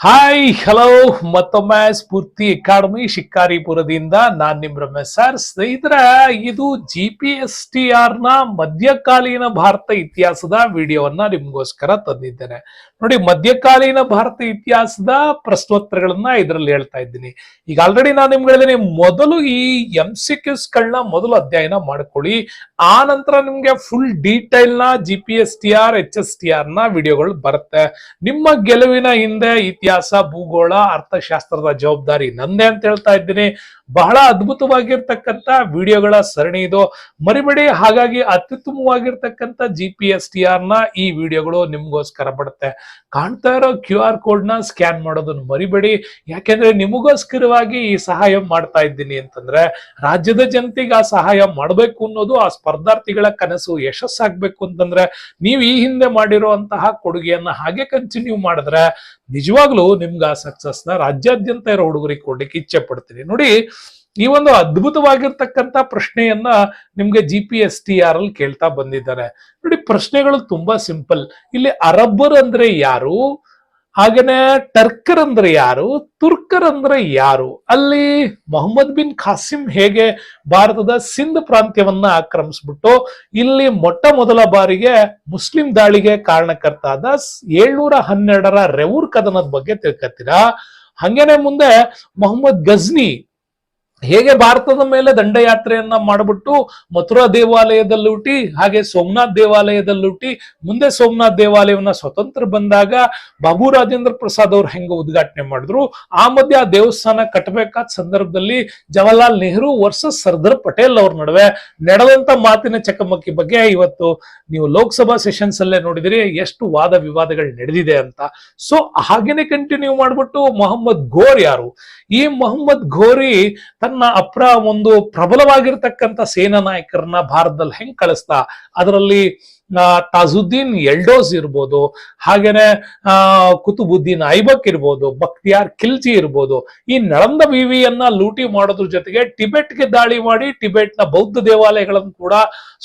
Hi hello ಮತ್ತೊಮ್ಮೆ ಸ್ಫೂರ್ತಿ academy ಶಿಕಾರಿಪುರದಿಂದ ನಾನ್ ನಿಮ್ Ramesh sir. ಸ್ನೇಹಿತರ, ಇದು GPSTR ನ ಮಧ್ಯಕಾಲೀನ ಭಾರತ ಇತಿಹಾಸದ ವಿಡಿಯೋವನ್ನ ನಿಮ್ಗೋಸ್ಕರ ತಂದಿದ್ದೇನೆ. ನೋಡಿ, ಮಧ್ಯಕಾಲೀನ ಭಾರತ ಇತಿಹಾಸದ ಪ್ರಶ್ನೋತ್ತರಗಳನ್ನ ಇದರಲ್ಲಿ ಹೇಳ್ತಾ ಇದ್ದೀನಿ. ಈಗ ಆಲ್ರೆಡಿ ನಾನು ನಿಮ್ಗೆ ಹೇಳಿದ್ದೀನಿ, ಮೊದಲು ಈ MCQs ಗಳನ್ನ ಮೊದಲು ಅಧ್ಯಯನ ಮಾಡ್ಕೊಳ್ಳಿ. ಆ ನಂತರ ನಿಮ್ಗೆ ಫುಲ್ ಡೀಟೈಲ್ ನ GPSTR HSTR ನ ವಿಡಿಯೋಗಳು ಬರುತ್ತೆ. ನಿಮ್ಮ ಗೆಲುವಿನ ಹಿಂದೆ ಇತಿಹಾಸ, ಭೂಗೋಳ, ಅರ್ಥಶಾಸ್ತ್ರದ ಜವಾಬ್ದಾರಿ ನಂದೇ ಅಂತ ಹೇಳ್ತಾ ಇದ್ದೀನಿ. ಬಹಳ ಅದ್ಭುತವಾಗಿರ್ತಕ್ಕಂಥ ವಿಡಿಯೋಗಳ ಸರಣಿ ಇದು, ಮರಿಬೇಡಿ. ಹಾಗಾಗಿ ಅತ್ಯುತ್ತಮವಾಗಿರ್ತಕ್ಕಂಥ GPSTR ನ ಈ ವಿಡಿಯೋಗಳು ನಿಮ್ಗೋಸ್ಕರ ಬರುತ್ತೆ. ಕಾಣ್ತಾ ಇರೋ QR ಕೋಡ್ ನ ಸ್ಕ್ಯಾನ್ ಮಾಡೋದನ್ನ ಮರಿಬೇಡಿ. ಯಾಕೆಂದ್ರೆ ನಿಮಗೋಸ್ಕರವಾಗಿ ಈ ಸಹಾಯ ಮಾಡ್ತಾ ಇದ್ದೀನಿ ಅಂತಂದ್ರೆ, ರಾಜ್ಯದ ಜನತೆಗೆ ಆ ಸಹಾಯ ಮಾಡಬೇಕು ಅನ್ನೋದು ಆ ಸ್ಪರ್ಧಾರ್ಥಿಗಳ ಕನಸು. ಯಶಸ್ಸಾಗ್ಬೇಕು ಅಂತಂದ್ರೆ ನೀವು ಈ ಹಿಂದೆ ಮಾಡಿರುವಂತಹ ಕೊಡುಗೆಯನ್ನ ಹಾಗೆ ಕಂಟಿನ್ಯೂ ಮಾಡಿದ್ರೆ ನಿಜವಾಗ್ಲೂ ನಿಮ್ಗೆ ಆ ಸಕ್ಸಸ್ ನ ರಾಜ್ಯಾದ್ಯಂತ ಇರೋ ಹುಡುಗರಿಗೆ ಕೊಡ್ಲಿಕ್ಕೆ ಇಚ್ಛೆ ಪಡ್ತೀನಿ. ನೋಡಿ, ಈ ಒಂದು ಅದ್ಭುತವಾಗಿರ್ತಕ್ಕಂಥ ಪ್ರಶ್ನೆಯನ್ನ ನಿಮ್ಗೆ GPSTR ಅಲ್ಲಿ ಕೇಳ್ತಾ ಬಂದಿದ್ದಾರೆ. ನೋಡಿ, ಪ್ರಶ್ನೆಗಳು ತುಂಬಾ ಸಿಂಪಲ್. ಇಲ್ಲಿ ಅರಬ್ಬರ್ ಅಂದ್ರೆ ಯಾರು, ಹಾಗೇನೆ ಟರ್ಕರ್ ಅಂದ್ರೆ ಯಾರು, ತುರ್ಕರ್ ಅಂದ್ರೆ ಯಾರು, ಅಲ್ಲಿ ಮೊಹಮ್ಮದ್ ಬಿನ್ ಖಾಸಿಂ ಹೇಗೆ ಭಾರತದ ಸಿಂಧ್ ಪ್ರಾಂತ್ಯವನ್ನ ಆಕ್ರಮಿಸ್ಬಿಟ್ಟು ಇಲ್ಲಿ ಮೊಟ್ಟ ಮೊದಲ ಬಾರಿಗೆ ಮುಸ್ಲಿಂ ದಾಳಿಗೆ ಕಾರಣಕರ್ತ ಆದ 712ರ ರೆವೂರ್ ಕದನದ ಬಗ್ಗೆ ತಿಳ್ಕತ್ತೀರಾ. ಹಂಗೇನೆ ಮುಂದೆ ಮೊಹಮ್ಮದ್ ಗಜ್ನಿ ಹೇಗೆ ಭಾರತದ ಮೇಲೆ ದಂಡಯಾತ್ರೆಯನ್ನ ಮಾಡಿಬಿಟ್ಟು ಮಥುರಾ ದೇವಾಲಯದಲ್ಲಿ ಹುಟ್ಟಿ, ಹಾಗೆ ಸೋಮನಾಥ್ ದೇವಾಲಯದಲ್ಲಿ ಹುಟ್ಟಿ, ಮುಂದೆ ಸೋಮನಾಥ್ ದೇವಾಲಯವನ್ನ ಸ್ವತಂತ್ರ ಬಂದಾಗ ಬಾಬು ರಾಜೇಂದ್ರ ಪ್ರಸಾದ್ ಅವ್ರು ಹೆಂಗ ಉದ್ಘಾಟನೆ ಮಾಡಿದ್ರು. ಆ ಮಧ್ಯೆ ಆ ದೇವಸ್ಥಾನ ಕಟ್ಟಬೇಕಾದ ಸಂದರ್ಭದಲ್ಲಿ ಜವಾಹರ್ಲಾಲ್ ನೆಹರು ವರ್ಸಸ್ ಸರ್ದಾರ್ ಪಟೇಲ್ ಅವ್ರ ನಡುವೆ ನಡೆದಂತ ಮಾತಿನ ಚಕಮಕಿ ಬಗ್ಗೆ ಇವತ್ತು ನೀವು ಲೋಕಸಭಾ ಸೆಷನ್ಸ್ ಅಲ್ಲೇ ನೋಡಿದಿರಿ ಎಷ್ಟು ವಾದ ವಿವಾದಗಳು ನಡೆದಿದೆ ಅಂತ. ಸೊ ಹಾಗೇನೆ ಕಂಟಿನ್ಯೂ ಮಾಡ್ಬಿಟ್ಟು ಮೊಹಮ್ಮದ್ ಘೋರ್ ಯಾರು, ಈ ಮೊಹಮ್ಮದ್ ಘೋರಿ ತನ್ನ ಒಂದು ಪ್ರಬಲವಾಗಿರ್ತಕ್ಕಂಥ ಸೇನಾ ನಾಯಕರನ್ನ ಭಾರತದಲ್ಲಿ ಹೆಂಗ್ ಕಳಿಸ್ತಾ, ಅದರಲ್ಲಿ ತಾಜುದ್ದೀನ್ ಎಲ್ಡೋಸ್ ಇರ್ಬೋದು, ಹಾಗೇನೆ ಕುತುಬುದ್ದೀನ್ ಐಬಕ್ ಇರ್ಬೋದು, ಬಕ್ತಿಯಾರ್ ಖಿಲ್ಜಿ ಇರ್ಬೋದು, ಈ ನಳಂದ ವಿವಿಯನ್ನ ಲೂಟಿ ಮಾಡೋದ್ರ ಜೊತೆಗೆ ಟಿಬೆಟ್ಗೆ ದಾಳಿ ಮಾಡಿ ಟಿಬೆಟ್ ನ ಬೌದ್ಧ ದೇವಾಲಯಗಳನ್ನು ಕೂಡ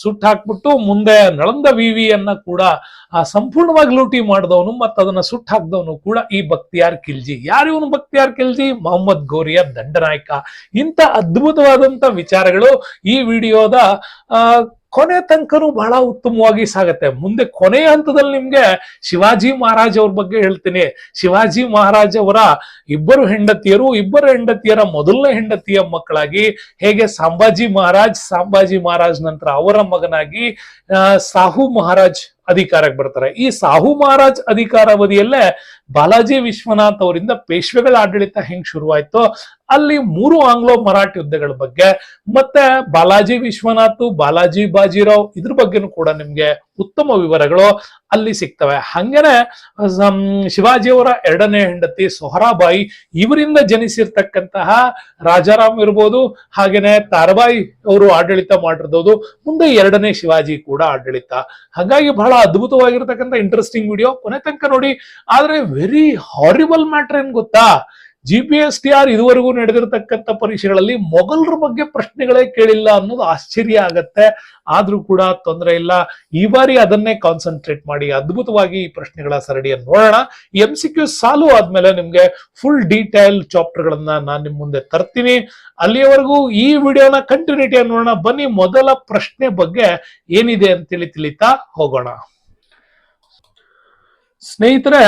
ಸುಟ್ಟು ಹಾಕ್ಬಿಟ್ಟು ಮುಂದೆ ನಳಂದ ವಿವಿಯನ್ನ ಕೂಡ ಸಂಪೂರ್ಣವಾಗಿ ಲೂಟಿ ಮಾಡಿದವನು ಮತ್ತು ಅದನ್ನ ಸುಟ್ಟು ಹಾಕಿದವನು ಕೂಡ ಈ ಬಕ್ತಿಯಾರ್ ಖಿಲ್ಜಿ. ಯಾರು ಇವನು ಬಕ್ತಿಯಾರ್ ಖಿಲ್ಜಿ? ಮೊಹಮ್ಮದ್ ಘೋರಿಯ ದಂಡನಾಯಕ. ಇಂಥ ಅದ್ಭುತವಾದಂತ ವಿಚಾರಗಳು ಈ ವಿಡಿಯೋದ ಕೊನೆ ತನಕನೂ ಬಹಳ ಉತ್ತಮವಾಗಿ ಸಾಗತ್ತೆ. ಮುಂದೆ ಕೊನೆಯ ಹಂತದಲ್ಲಿ ನಿಮ್ಗೆ ಶಿವಾಜಿ ಮಹಾರಾಜ್ ಅವ್ರ ಬಗ್ಗೆ ಹೇಳ್ತೀನಿ. ಶಿವಾಜಿ ಮಹಾರಾಜ್ ಅವರ ಇಬ್ಬರು ಹೆಂಡತಿಯರ ಮೊದಲನೇ ಹೆಂಡತಿಯ ಮಕ್ಕಳಾಗಿ ಹೇಗೆ ಸಂಭಾಜಿ ಮಹಾರಾಜ್ ನಂತರ ಅವರ ಮಗನಾಗಿ ಸಾಹು ಮಹಾರಾಜ್ ಅಧಿಕಾರಕ್ಕೆ ಬರ್ತಾರೆ. ಈ ಸಾಹು ಮಹಾರಾಜ್ ಅಧಿಕಾರಾವಧಿಯಲ್ಲೇ ಬಾಲಾಜಿ ವಿಶ್ವನಾಥ್ ಅವರಿಂದ ಪೇಶ್ವೆಗಳ ಆಡಳಿತ ಹೆಂಗ್ ಶುರುವಾಯ್ತೋ ಅಲ್ಲಿ 3 ಆಂಗ್ಲೋ ಮರಾಠಿ ಯುದ್ಧಗಳ ಬಗ್ಗೆ, ಮತ್ತೆ ಬಾಲಾಜಿ ವಿಶ್ವನಾಥ್, ಬಾಲಾಜಿ ಬಾಜಿರಾವ್ ಇದ್ರ ಬಗ್ಗೆನೂ ಕೂಡ ನಿಮ್ಗೆ ಉತ್ತಮ ವಿವರಗಳು ಅಲ್ಲಿ ಸಿಗ್ತವೆ. ಹಂಗೇನೆ ಶಿವಾಜಿಯವರ ಎರಡನೇ ಹೆಂಡತಿ ಸೊಹರಾಬಾಯಿ, ಇವರಿಂದ ಜನಿಸಿರ್ತಕ್ಕಂತಹ ರಾಜಾರಾಮ್ ಇರ್ಬೋದು, ಹಾಗೇನೆ ತಾರಾಬಾಯಿ ಅವರು ಆಡಳಿತ ಮಾಡಿರ್ಬೋದು. ಮುಂದೆ ಎರಡನೇ ಶಿವಾಜಿ ಕೂಡ ಆಡಳಿತ. ಹಾಗಾಗಿ ಬಹಳ ಅದ್ಭುತವಾಗಿರ್ತಕ್ಕಂಥ ಇಂಟ್ರೆಸ್ಟಿಂಗ್ ವಿಡಿಯೋ, ಕೊನೆ ತನಕ ನೋಡಿ. ಆದ್ರೆ ವೆರಿ ಹಾರಿಬಲ್ ಮ್ಯಾಟರ್ ಏನ್ ಗೊತ್ತಾ, GPSTR ಇದುವರೆಗೂ ನಡೆದಿರತಕ್ಕಂಥ ಪರೀಕ್ಷೆಗಳಲ್ಲಿ ಮೊಘಲರ ಬಗ್ಗೆ ಪ್ರಶ್ನೆಗಳೇ ಕೇಳಿಲ್ಲ ಅನ್ನೋದು ಆಶ್ಚರ್ಯ ಆಗತ್ತೆ. ಆದ್ರೂ ಕೂಡ ತೊಂದರೆ ಇಲ್ಲ, ಈ ಬಾರಿ ಅದನ್ನೇ ಕಾನ್ಸಂಟ್ರೇಟ್ ಮಾಡಿ ಅದ್ಭುತವಾಗಿ ಈ ಪ್ರಶ್ನೆಗಳ ಸರಣಿಯನ್ನು ನೋಡೋಣ. MCQ ಸಾಲು ಆದ್ಮೇಲೆ ನಿಮ್ಗೆ ಫುಲ್ ಡೀಟೇಲ್ ಚಾಪ್ಟರ್ ಗಳನ್ನ ನಾನು ನಿಮ್ ಮುಂದೆ ತರ್ತೀನಿ. ಅಲ್ಲಿಯವರೆಗೂ ಈ ವಿಡಿಯೋನ ಕಂಟಿನ್ಯೂಟಿಯನ್ನು ನೋಡೋಣ. ಬನ್ನಿ, ಮೊದಲ ಪ್ರಶ್ನೆ ಬಗ್ಗೆ ಏನಿದೆ ಅಂತೇಳಿ ತಿಳಿತಾ ಹೋಗೋಣ. ಸ್ನೇಹಿತರೆ,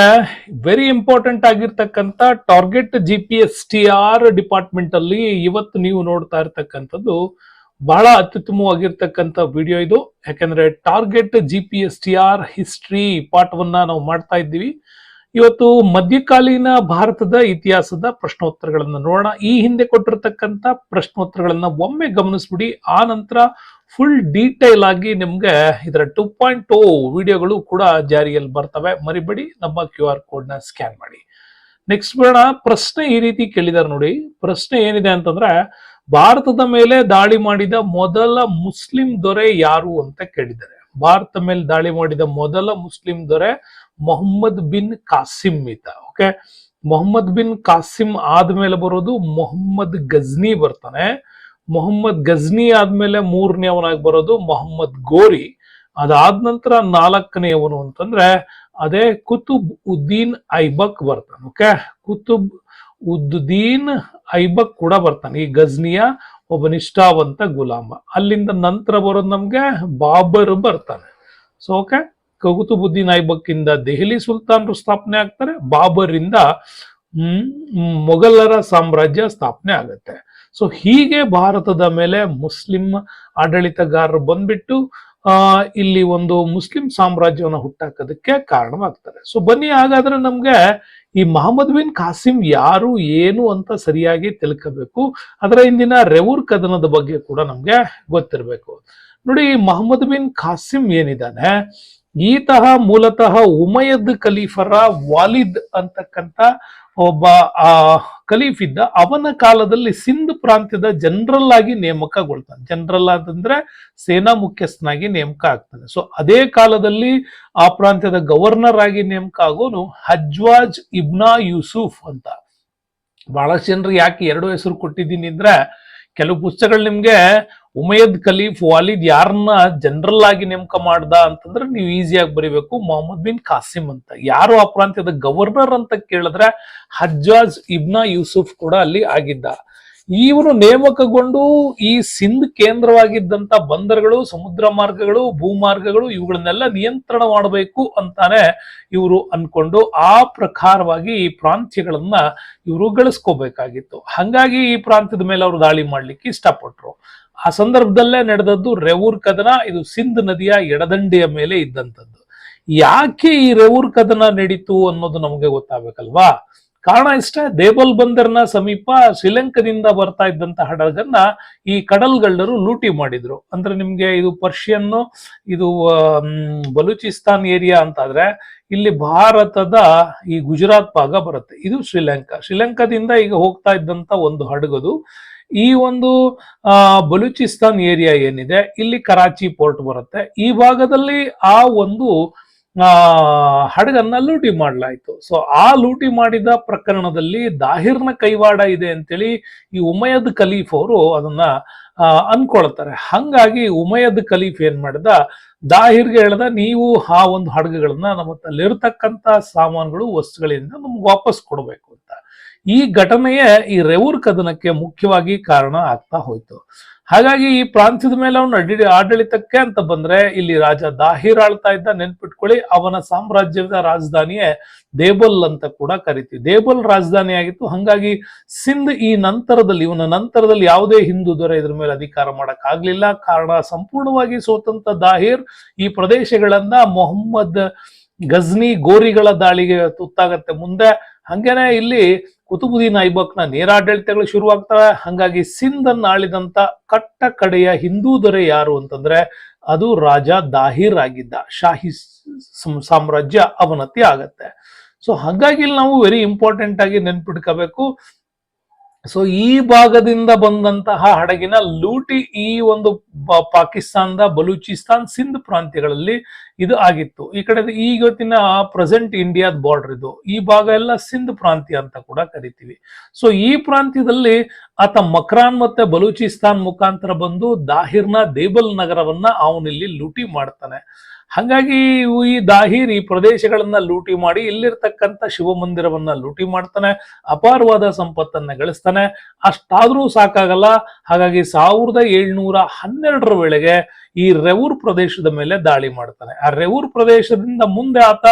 ವೆರಿ ಇಂಪಾರ್ಟೆಂಟ್ ಆಗಿರ್ತಕ್ಕಂಥ ಟಾರ್ಗೆಟ್ GPSTR ಡಿಪಾರ್ಟ್ಮೆಂಟ್ ಅಲ್ಲಿ ಇವತ್ತು ನೀವು ನೋಡ್ತಾ ಇರ್ತಕ್ಕಂಥದ್ದು ಬಹಳ ಅತ್ಯುತ್ತಮವಾಗಿರ್ತಕ್ಕಂಥ ವಿಡಿಯೋ ಇದು. ಯಾಕಂದ್ರೆ ಟಾರ್ಗೆಟ್ GPSTR ಹಿಸ್ಟ್ರಿ ಪಾಠವನ್ನ ನಾವು ಮಾಡ್ತಾ ಇದ್ದೀವಿ. ಇವತ್ತು ಮಧ್ಯಕಾಲೀನ ಭಾರತದ ಇತಿಹಾಸದ ಪ್ರಶ್ನೋತ್ತರಗಳನ್ನ ನೋಡೋಣ. ಈ ಹಿಂದೆ ಕೊಟ್ಟಿರ್ತಕ್ಕಂಥ ಪ್ರಶ್ನೋತ್ತರಗಳನ್ನ ಒಮ್ಮೆ ಗಮನಿಸ್ಬಿಡಿ. ಆ ನಂತರ ಫುಲ್ ಡೀಟೇಲ್ ಆಗಿ ನಿಮ್ಗೆ ಇದರ 2.0 ವಿಡಿಯೋಗಳು ಕೂಡ ಜಾರಿಯಲ್ಲಿ ಬರ್ತವೆ. ಮರಿಬೇಡಿ, ನಮ್ಮ QR ಕೋಡ್ ನ ಸ್ಕ್ಯಾನ್ ಮಾಡಿ. ನೆಕ್ಸ್ಟ್ ಬರೋಣ. ಪ್ರಶ್ನೆ ಈ ರೀತಿ ಕೇಳಿದಾರೆ ನೋಡಿ. ಪ್ರಶ್ನೆ ಏನಿದೆ ಅಂತಂದ್ರೆ, ಭಾರತದ ಮೇಲೆ ದಾಳಿ ಮಾಡಿದ ಮೊದಲ ಮುಸ್ಲಿಂ ದೊರೆ ಯಾರು ಅಂತ ಕೇಳಿದ್ದಾರೆ. ಭಾರತ ಮೇಲೆ ದಾಳಿ ಮಾಡಿದ ಮೊದಲ ಮುಸ್ಲಿಂ ದೊರೆ ಮೊಹಮ್ಮದ್ ಬಿನ್ ಕಾಸಿಂ ಈತ. ಓಕೆ, ಮೊಹಮ್ಮದ್ ಬಿನ್ ಕಾಸಿಂ ಆದ್ಮೇಲೆ ಬರೋದು ಮೊಹಮ್ಮದ್ ಗಜ್ನಿ ಬರ್ತಾನೆ. ಮೊಹಮ್ಮದ್ ಗಜ್ನಿ ಆದ್ಮೇಲೆ 3ನೇ ಅವನಾಗಿ ಬರೋದು ಮೊಹಮ್ಮದ್ ಗೋರಿ. ಅದಾದ ನಂತರ 4ನೇಯವನು ಅಂತಂದ್ರೆ ಅದೇ ಕುತುಬ್ ಉದ್ದೀನ್ ಐಬಕ್ ಬರ್ತಾನೆ. ಓಕೆ, ಕುತುಬ್ ಉದ್ದೀನ್ ಐಬಕ್ ಕೂಡ ಬರ್ತಾನೆ, ಈ ಗಜ್ನಿಯ ಒಬ್ಬ ನಿಷ್ಠಾವಂತ ಗುಲಾಮ. ಅಲ್ಲಿಂದ ನಂತರ ಬರೋದು ನಮ್ಗೆ ಬಾಬರ್ ಬರ್ತಾನೆ. ಸೊ ಓಕೆ, ಕುತುಬುದ್ದೀನ್ ಐಬಕ್ ಇಂದ ದೆಹಲಿ ಸುಲ್ತಾನರು ಸ್ಥಾಪನೆ ಆಗ್ತಾರೆ, ಬಾಬರ್ ಇಂದ ಮೊಘಲರ ಸಾಮ್ರಾಜ್ಯ ಸ್ಥಾಪನೆ ಆಗುತ್ತೆ. ಸೊ ಹೀಗೆ ಭಾರತದ ಮೇಲೆ ಮುಸ್ಲಿಂ ಆಡಳಿತಗಾರರು ಬಂದ್ಬಿಟ್ಟು ಇಲ್ಲಿ ಒಂದು ಮುಸ್ಲಿಂ ಸಾಮ್ರಾಜ್ಯವನ್ನು ಹುಟ್ಟಾಕೋದಕ್ಕೆ ಕಾರಣವಾಗ್ತಾರೆ. ಸೊ ಬನ್ನಿ ಹಾಗಾದ್ರೆ ನಮ್ಗೆ ಈ ಮಹಮ್ಮದ್ ಬಿನ್ ಕಾಸಿಂ ಯಾರು ಏನು ಅಂತ ಸರಿಯಾಗಿ ತಿಳ್ಕೋಬೇಕು. ಅದರ ಹಿಂದಿನ ರೆವೂರ್ ಕದನದ ಬಗ್ಗೆ ಕೂಡ ನಮ್ಗೆ ಗೊತ್ತಿರಬೇಕು. ನೋಡಿ, ಮಹಮ್ಮದ್ ಬಿನ್ ಕಾಸಿಂ ಏನಿದ್ದಾನೆ, ಈತಹ ಮೂಲತಃ ಉಮಯದ್ ಖಲೀಫರ ವಾಲಿದ್ ಅಂತಕ್ಕಂಥ ಒಬ್ಬ ಖಲೀಫ್ ಇದ್ದ. ಅವನ ಕಾಲದಲ್ಲಿ ಸಿಂಧ್ ಪ್ರಾಂತ್ಯದ ಜನರಲ್ ಆಗಿ ನೇಮಕಗೊಳ್ತಾನೆ. ಜನರಲ್ ಅಂತಂದ್ರೆ ಸೇನಾ ಮುಖ್ಯಸ್ಥನಾಗಿ ನೇಮಕ ಆಗ್ತಾನೆ. ಸೊ ಅದೇ ಕಾಲದಲ್ಲಿ ಆ ಪ್ರಾಂತ್ಯದ ಗವರ್ನರ್ ಆಗಿ ನೇಮಕ ಆಗೋನು ಹಜ್ವಾಜ್ ಇಬ್ನಾ ಯೂಸುಫ್ ಅಂತ. ಬಹಳಷ್ಟು ಜನರು ಯಾಕೆ ಎರಡು ಹೆಸರು ಕೊಟ್ಟಿದ್ದೀನಿ ಅಂದ್ರೆ, ಕೆಲವು ಪುಸ್ತಕಗಳು ನಿಮ್ಗೆ ಉಮಯದ್ ಖಲೀಫ್ ವಾಲಿದ್ ಯಾರನ್ನ ಜನರಲ್ ಆಗಿ ನೇಮಕ ಮಾಡ್ದ ಅಂತಂದ್ರೆ ನೀವು ಈಸಿಯಾಗಿ ಬರೀಬೇಕು ಮೊಹಮ್ಮದ್ ಬಿನ್ ಕಾಸಿಂ ಅಂತ. ಯಾರು ಆ ಪ್ರಾಂತ್ಯದ ಗವರ್ನರ್ ಅಂತ ಕೇಳಿದ್ರೆ ಹಜ್ಜಾಜ್ ಇಬ್ನಾ ಯೂಸುಫ್ ಕೂಡ ಅಲ್ಲಿ ಆಗಿದ್ದ. ಇವರು ನೇಮಕಗೊಂಡು ಈ ಸಿಂಧ್ ಕೇಂದ್ರವಾಗಿದ್ದಂತ ಬಂದರುಗಳು, ಸಮುದ್ರ ಮಾರ್ಗಗಳು, ಭೂಮಾರ್ಗಗಳು ಇವುಗಳನ್ನೆಲ್ಲ ನಿಯಂತ್ರಣ ಮಾಡಬೇಕು ಅಂತಾನೆ ಇವರು ಅನ್ಕೊಂಡು ಆ ಪ್ರಕಾರವಾಗಿ ಈ ಪ್ರಾಂತ್ಯಗಳನ್ನ ಇವರು ಗಳಿಸ್ಕೋಬೇಕಾಗಿತ್ತು. ಹಂಗಾಗಿ ಈ ಪ್ರಾಂತ್ಯದ ಮೇಲೆ ಅವರು ದಾಳಿ ಮಾಡ್ಲಿಕ್ಕೆ ಇಷ್ಟಪಟ್ರು. ಆ ಸಂದರ್ಭದಲ್ಲೇ ನಡೆದದ್ದು ರೆವೂರ್ ಕದನ. ಇದು ಸಿಂಧ್ ನದಿಯ ಎಡದಂಡೆಯ ಮೇಲೆ ಇದ್ದಂಥದ್ದು. ಯಾಕೆ ಈ ರೆವೂರ್ ಕದನ ನಡೀತು ಅನ್ನೋದು ನಮಗೆ ಗೊತ್ತಾಗಬೇಕಲ್ವಾ. ಕಾರಣ ಇಷ್ಟೇ, ದೇಬಲ್ ಬಂದರ್ನ ಸಮೀಪ ಶ್ರೀಲಂಕಾದಿಂದ ಬರ್ತಾ ಇದ್ದಂತ ಹಡಗನ್ನ ಈ ಕಡಲ್ಗಳ್ಳರು ಲೂಟಿ ಮಾಡಿದ್ರು. ಅಂದ್ರೆ ನಿಮ್ಗೆ ಇದು ಪರ್ಷಿಯನ್, ಇದು ಬಲೂಚಿಸ್ತಾನ್ ಏರಿಯಾ ಅಂತಾದ್ರೆ ಇಲ್ಲಿ ಭಾರತದ ಈ ಗುಜರಾತ್ ಭಾಗ ಬರುತ್ತೆ. ಇದು ಶ್ರೀಲಂಕಾದಿಂದ ಈಗ ಹೋಗ್ತಾ ಇದ್ದಂತ ಒಂದು ಹಡಗದು. ಈ ಒಂದು ಬಲೂಚಿಸ್ತಾನ್ ಏರಿಯಾ ಏನಿದೆ, ಇಲ್ಲಿ ಕರಾಚಿ ಪೋರ್ಟ್ ಬರುತ್ತೆ. ಈ ಭಾಗದಲ್ಲಿ ಆ ಒಂದು ಹಡಗನ್ನ ಲೂಟಿ ಮಾಡಲಾಯ್ತು. ಸೊ ಆ ಲೂಟಿ ಮಾಡಿದ ಪ್ರಕರಣದಲ್ಲಿ ದಾಹಿರ್ನ ಕೈವಾಡ ಇದೆ ಅಂತೇಳಿ ಈ ಉಮಯದ್ ಖಲೀಫ್ ಅವರು ಅದನ್ನ ಅನ್ಕೊಳ್ತಾರೆ. ಹಂಗಾಗಿ ಉಮಯದ್ ಖಲೀಫ್ ಏನ್ ಮಾಡಿದ, ದಾಹಿರ್ಗೆ ಹೇಳ್ದ, ನೀವು ಆ ಒಂದು ಹಡಗುಗಳನ್ನ ನಮ್ಮ ತಲ್ಲಿರ್ತಕ್ಕಂಥ ಸಾಮಾನುಗಳು, ವಸ್ತುಗಳಿಂದ ನಮ್ಗೆ ವಾಪಸ್ ಕೊಡ್ಬೇಕು ಅಂತ. ಈ ಘಟನೆಯೇ ಈ ರೆವೂರ್ ಕದನಕ್ಕೆ ಮುಖ್ಯವಾಗಿ ಕಾರಣ ಆಗ್ತಾ ಹೋಯ್ತು. ಹಾಗಾಗಿ ಈ ಪ್ರಾಂತ್ಯದ ಮೇಲೆ ಅವನು ಆಡಳಿತಕ್ಕೆ ಅಂತ ಬಂದ್ರೆ ಇಲ್ಲಿ ರಾಜ ದಾಹಿರ್ ಆಳ್ತಾ ಇದ್ದ. ನೆನ್ಪಿಟ್ಕೊಳ್ಳಿ, ಅವನ ಸಾಮ್ರಾಜ್ಯದ ರಾಜಧಾನಿಯೇ ದೇಬಲ್ ಅಂತ ಕೂಡ ಕರಿತೀವಿ. ದೇಬಲ್ ರಾಜಧಾನಿ ಆಗಿತ್ತು. ಹಂಗಾಗಿ ಸಿಂಧ್ ಈ ನಂತರದಲ್ಲಿ, ಇವನ ನಂತರದಲ್ಲಿ ಯಾವುದೇ ಹಿಂದೂ ದೊರೆ ಇದ್ರ ಮೇಲೆ ಅಧಿಕಾರ ಮಾಡಕ್ ಆಗ್ಲಿಲ್ಲ. ಕಾರಣ, ಸಂಪೂರ್ಣವಾಗಿ ಸ್ವತಂತ್ರ ದಾಹಿರ್ ಈ ಪ್ರದೇಶಗಳನ್ನ ಮೊಹಮ್ಮದ್ ಗಜ್ನಿ ಗೋರಿಗಳ ದಾಳಿಗೆ ತುತ್ತಾಗತ್ತೆ ಮುಂದೆ. ಹಂಗೇನೆ ಇಲ್ಲಿ ಕುತುಬುದ್ದೀನ್ ಐಬಕ್ನ ನೇರಾಡಳಿತಗಳು ಶುರುವಾಗ್ತವೆ. ಹಂಗಾಗಿ ಸಿಂಧ್ ಅನ್ನು ಆಳಿದಂತ ಕಟ್ಟ ಕಡೆಯ ಹಿಂದೂ ದೊರೆ ಯಾರು ಅಂತಂದ್ರೆ ಅದು ರಾಜ ದಾಹಿರ್ ಆಗಿದ್ದ. ಶಾಹಿ ಸಾಮ್ರಾಜ್ಯ ಅವನತಿ ಆಗತ್ತೆ. ಸೊ ಹಾಗಾಗಿ ಇಲ್ಲಿ ನಾವು ವೆರಿ ಇಂಪಾರ್ಟೆಂಟ್ ಆಗಿ ನೆನ್ಪಿಟ್ಕೋಬೇಕು. ಸೊ ಈ ಭಾಗದಿಂದ ಬಂದಂತಹ ಹಡಗಿನ ಲೂಟಿ ಈ ಒಂದು ಪಾಕಿಸ್ತಾನದ ಬಲೂಚಿಸ್ತಾನ್ ಸಿಂಧ್ ಪ್ರಾಂತ್ಯಗಳಲ್ಲಿ ಇದು ಆಗಿತ್ತು. ಈ ಕಡೆ ಇವತ್ತಿನ ಪ್ರೆಸೆಂಟ್ ಇಂಡಿಯಾದ ಬಾರ್ಡರ್ ಇದು. ಈ ಭಾಗ ಎಲ್ಲ ಸಿಂಧ್ ಪ್ರಾಂತ್ಯ ಅಂತ ಕೂಡ ಕರಿತೀವಿ. ಸೊ ಈ ಪ್ರಾಂತ್ಯದಲ್ಲಿ ಆತ ಮಕ್ರಾನ್ ಮತ್ತೆ ಬಲೂಚಿಸ್ತಾನ್ ಮುಖಾಂತರ ಬಂದು ದಾಹಿರ್ನ ದೇಬಲ್ ನಗರವನ್ನ ಅವನಿಲ್ಲಿ ಲೂಟಿ ಮಾಡ್ತಾನೆ. ಹಾಗಾಗಿ ಈ ದಾಹಿರ್ ಈ ಪ್ರದೇಶಗಳನ್ನ ಲೂಟಿ ಮಾಡಿ ಇಲ್ಲಿರ್ತಕ್ಕಂಥ ಶಿವ ಮಂದಿರವನ್ನ ಲೂಟಿ ಮಾಡ್ತಾನೆ. ಅಪಾರವಾದ ಸಂಪತ್ತನ್ನ ಗಳಿಸ್ತಾನೆ. ಅಷ್ಟಾದ್ರೂ ಸಾಕಾಗಲ್ಲ. ಹಾಗಾಗಿ 1712 ವೇಳೆಗೆ ಈ ರೆವೂರ್ ಪ್ರದೇಶದ ಮೇಲೆ ದಾಳಿ ಮಾಡ್ತಾನೆ. ಆ ರೆವೂರ್ ಪ್ರದೇಶದಿಂದ ಮುಂದೆ ಆತ